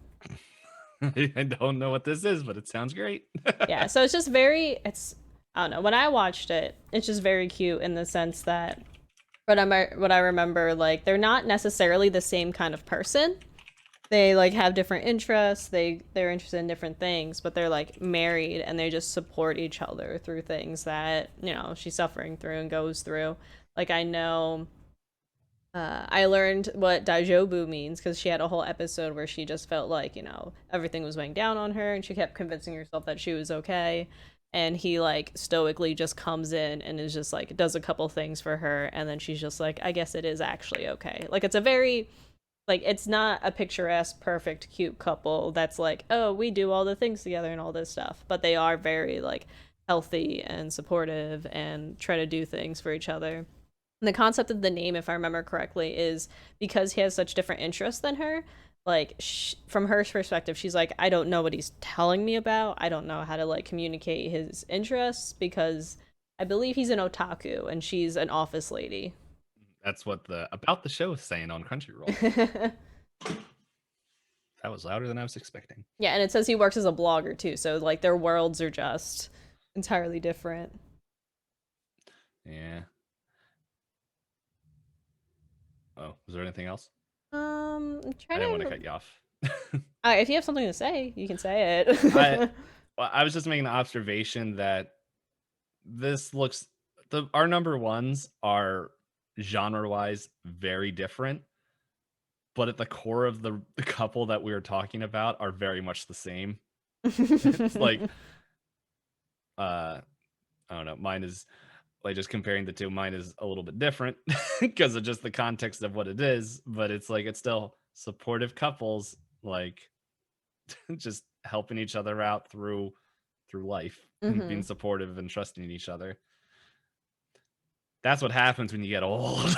I don't know what this is, but it sounds great. Yeah, so it's just very. It's I don't know. When I watched it, it's just very cute in the sense that what I remember, like they're not necessarily the same kind of person. They like have different interests. They're interested in different things, but they're like married and they just support each other through things that she's suffering through and goes through. Like I know, I learned what daijobu means because she had a whole episode where she just felt like everything was weighing down on her, and she kept convincing herself that she was okay. And he like stoically just comes in and is just like does a couple things for her, and then she's just like, I guess it is actually okay. Like it's a very like it's not a picturesque perfect cute couple that's like, oh, we do all the things together and all this stuff, but they are very like healthy and supportive and try to do things for each other. And the concept of the name, if I remember correctly, is because he has such different interests than her. Like from her perspective, she's like, I don't know what he's telling me about. I don't know how to like communicate his interests because I believe he's an otaku and she's an office lady. That's what the about the show is saying on Crunchyroll. That was louder than I was expecting. Yeah, and it says he works as a blogger too, so like their worlds are just entirely different. Yeah. Oh, was there anything else? I'm I trying didn't want to to. cut you off. If you have something to say, you can say I it. well, I was just making an observation that this looks our number ones are genre wise very different, but at the core of the couple that we were talking about are very much the same. It's like, I don't know. Mine is like, just comparing the two. Mine is a little bit different because of just the context of what it is, but it's like, it's still supportive couples, like just helping each other out through life and being supportive and trusting each other. That's what happens when you get old.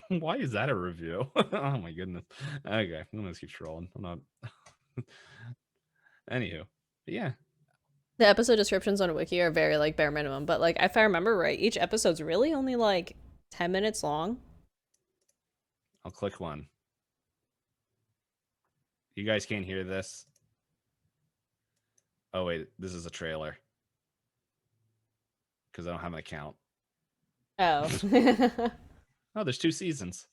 Why is that a review? Oh my goodness. Okay, I'm gonna keep scrolling. I'm not. Anywho, but yeah, The episode descriptions on Wiki are very like bare minimum, but like if I remember right, each episode's really only like 10 minutes long. I'll click one. You guys can't hear this. Oh wait, this is a trailer because I don't have an account. Oh. Oh, there's 2 seasons.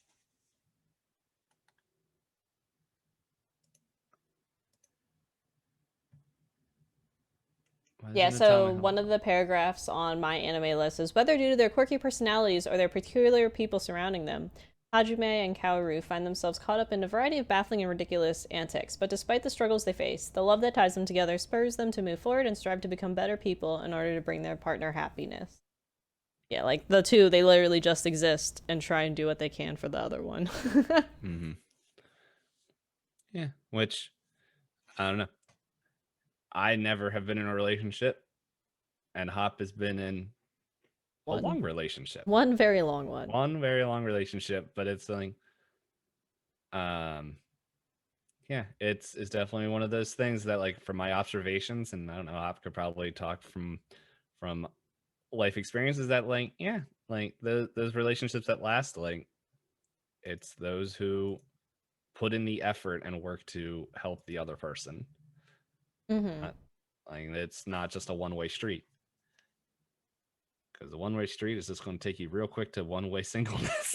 Yeah, so one of the paragraphs on my anime list is whether due to their quirky personalities or their peculiar people surrounding them, Hajime and Kaoru find themselves caught up in a variety of baffling and ridiculous antics, but despite the struggles they face, the love that ties them together spurs them to move forward and strive to become better people in order to bring their partner happiness. Yeah, like the two, they literally just exist and try and do what they can for the other one. Yeah, which, I don't know. I never have been in a relationship, and Hop has been in a long relationship. One very long one. One very long relationship, but it's something. Yeah, it's definitely one of those things that, like, from my observations, and I don't know, Hop could probably talk from life experiences, that like, yeah, like those relationships that last, like, it's those who put in the effort and work to help the other person. Like, it's not just a one-way street, because the one-way street is just going to take you real quick to one-way singleness.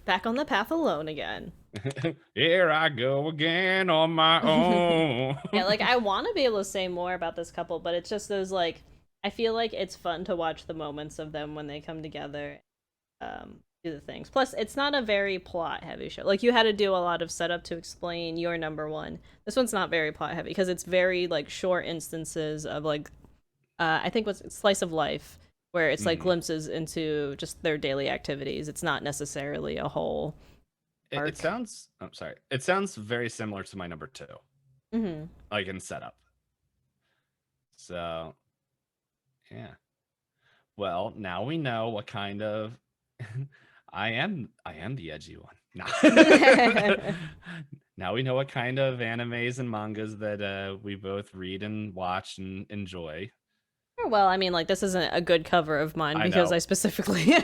Back on the path alone again. Here I go again on my own. Yeah, like I want to be able to say more about this couple, but it's just those like, I feel like it's fun to watch the moments of them when they come together, do the things. Plus, it's not a very plot heavy show. Like you had to do a lot of setup to explain your number one. This one's not very plot heavy because it's very like short instances of like, I think what's slice of life where it's like glimpses into just their daily activities. It's not necessarily a whole. It sounds. I'm sorry. It sounds very similar to my number 2. Like in setup. So, yeah. Well, now we know what kind of. I am the edgy one. No. Now we know what kind of animes and mangas that we both read and watch and enjoy. Well, I mean, like this isn't a good cover of mine because I specifically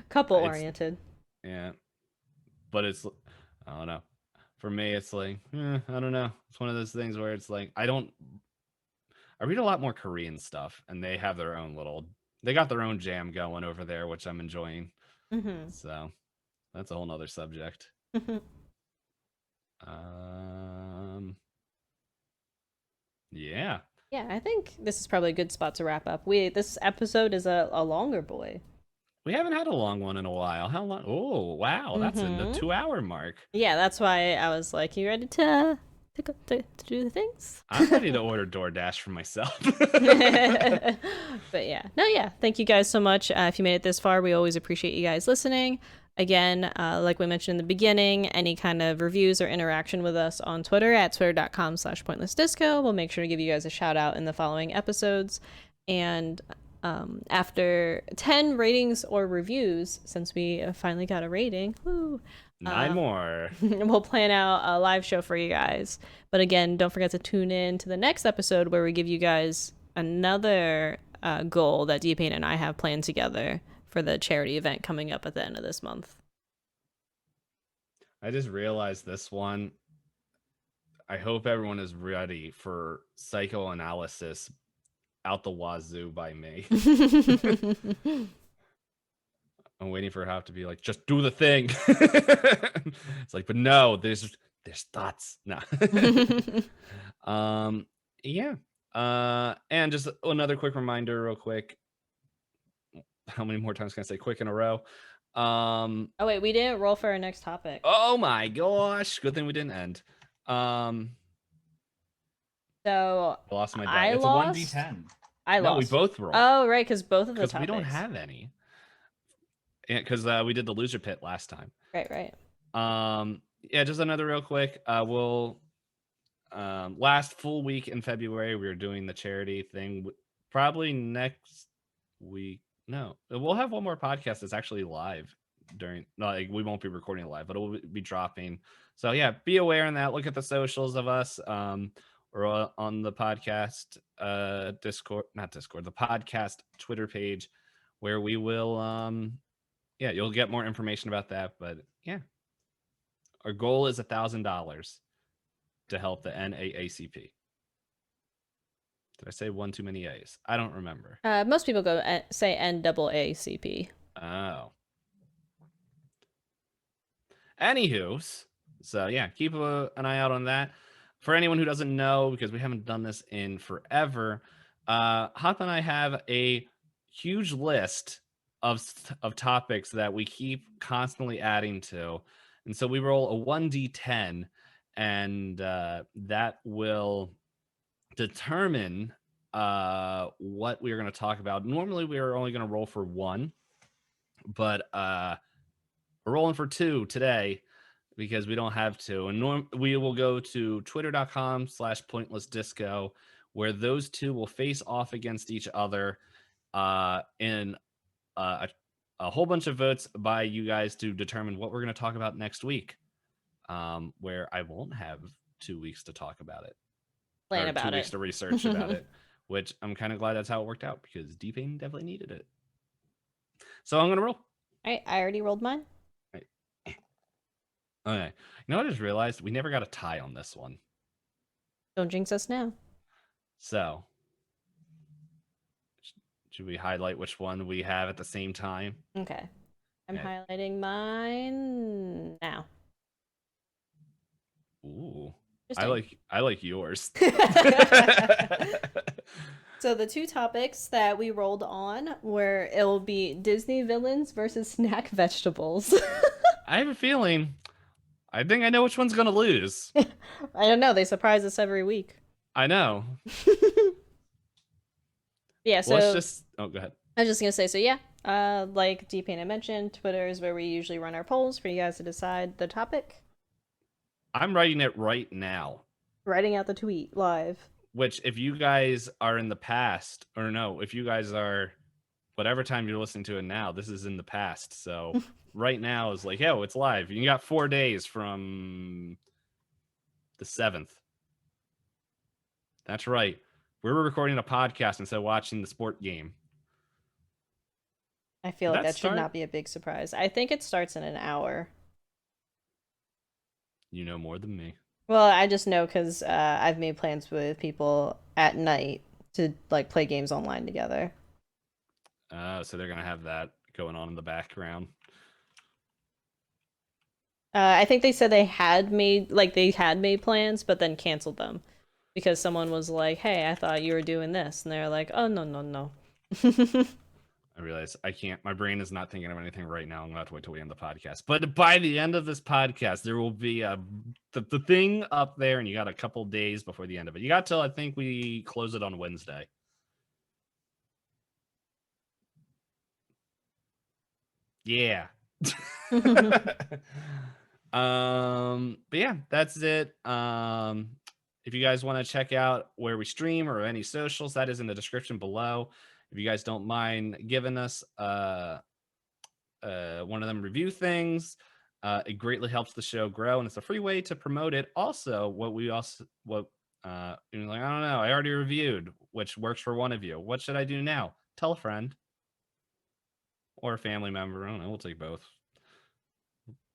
couple oriented. Yeah, but it's, I don't know. For me, it's like, I don't know. It's one of those things where it's like I read a lot more Korean stuff, and they have their own they got their own jam going over there, which I'm enjoying. So that's a whole nother subject. Yeah. Yeah, I think this is probably a good spot to wrap up. This episode is a longer boy. We haven't had a long one in a while. How long? Oh, wow, that's in the 2-hour mark. Yeah, that's why I was like, "You ready to do the things?" I'm ready to order DoorDash for myself. But yeah, thank you guys so much. If you made it this far, we always appreciate you guys listening. Again, like we mentioned in the beginning, any kind of reviews or interaction with us on Twitter at twitter.com/pointlessdisco. We'll make sure to give you guys a shout out in the following episodes. And after 10 ratings or reviews, since we finally got a rating, 9 more. We'll plan out a live show for you guys. But again, don't forget to tune in to the next episode where we give you guys another goal that DPayne and I have planned together for the charity event coming up at the end of this month. I just realized this one. I hope everyone is ready for psychoanalysis out the wazoo by me. I'm waiting for Hop to be like, just do the thing. It's like, but no, there's thoughts. No. Yeah. And just another quick reminder real quick. how many more times can I say quick in a row? Oh wait, we didn't roll for our next topic. Oh my gosh! Good thing we didn't end. So I lost my die. I It's a lost. 1d10. I No, we lost. both rolled Oh right, because both of the because topics. we don't have any. Because we did the loser pit last time. Right. Yeah, just another real quick. We'll last full week in February we were doing the charity thing. Probably next week. No, we'll have one more podcast that's actually live during. No, like, we won't be recording it live, but it'll be dropping. So yeah, be aware in that. Look at the socials of us. Or on the podcast Discord, not Discord, the podcast Twitter page, where we will yeah, you'll get more information about that. But yeah, our goal is $1,000 to help the NAACP. Did I say one too many A's? I don't remember. Most people go say NAACP. Oh. Anywho, so yeah, keep an eye out on that. For anyone who doesn't know, because we haven't done this in forever, Hop and I have a huge list of topics that we keep constantly adding to, and so we roll a 1d10, and that will determine what we're going to talk about. Normally, we are only going to roll for one, but we're rolling for two today because we don't have to. And we will go to twitter.com/pointlessdisco, where those two will face off against each other in a whole bunch of votes by you guys to determine what we're going to talk about next week, where I won't have 2 weeks to talk about it. Plan or about 2 weeks it. to research about it, which I'm kind of glad that's how it worked out because DPayne definitely needed it. So I'm going to roll. All right, I already rolled mine. Okay. You know what I just realized? We never got a tie on this one. Don't jinx us now. So, should we highlight which one we have at the same time? Okay. I'm highlighting mine now. Ooh. I like yours. So the two topics that we rolled on were it will be Disney villains versus snack vegetables. I have a feeling I think I know which one's going to lose. I don't know, they surprise us every week. I know. Yeah, so let's just go ahead. I was just gonna say, so yeah, like DPayne mentioned, Twitter is where we usually run our polls for you guys to decide the topic. I'm writing it right now. Writing out the tweet live. Which, if you guys are in the past, or no, if you guys are whatever time you're listening to it now, this is in the past. So right now is like, yo, it's live. You got 4 days from the 7th. That's right. We're recording a podcast instead of watching the sport game. I feel like that should not be a big surprise. I think it starts in an hour. You know more than me. Well, I just know because I've made plans with people at night to like play games online together. So they're gonna have that going on in the background. I think they said they had made plans, but then canceled them because someone was like, "Hey, I thought you were doing this," and they're like, "Oh no." I realize I can't. My brain is not thinking of anything right now. I'm gonna have to wait till we end the podcast. But by the end of this podcast, there will be the thing up there, and you got a couple days before the end of it. You got till I think we close it on Wednesday. Yeah. But yeah, that's it. If you guys want to check out where we stream or any socials, that is in the description below. If you guys don't mind giving us one of them review things, it greatly helps the show grow, and it's a free way to promote it. Also, you're like, I don't know, I already reviewed, which works for one of you. What should I do now? Tell a friend or a family member. I don't know. We'll take both.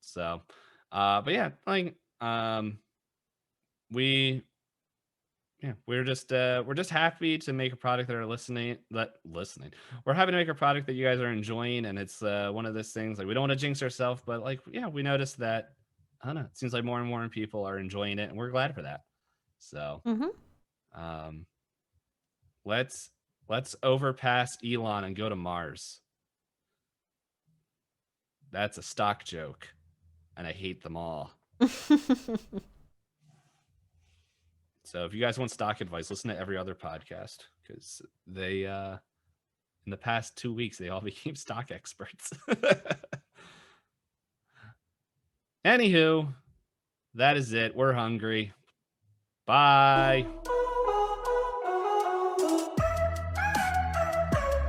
So, but yeah, like, we're just happy to make a product that are listening. We're happy to make a product that you guys are enjoying, and it's one of those things like we don't want to jinx ourselves, but like, yeah, we noticed that, I don't know, it seems like more and more people are enjoying it, and we're glad for that. So, let's overpass Elon and go to Mars. That's a stock joke, and I hate them all. So if you guys want stock advice, listen to every other podcast, because they in the past 2 weeks they all became stock experts. Anywho, that is it. We're hungry. Bye.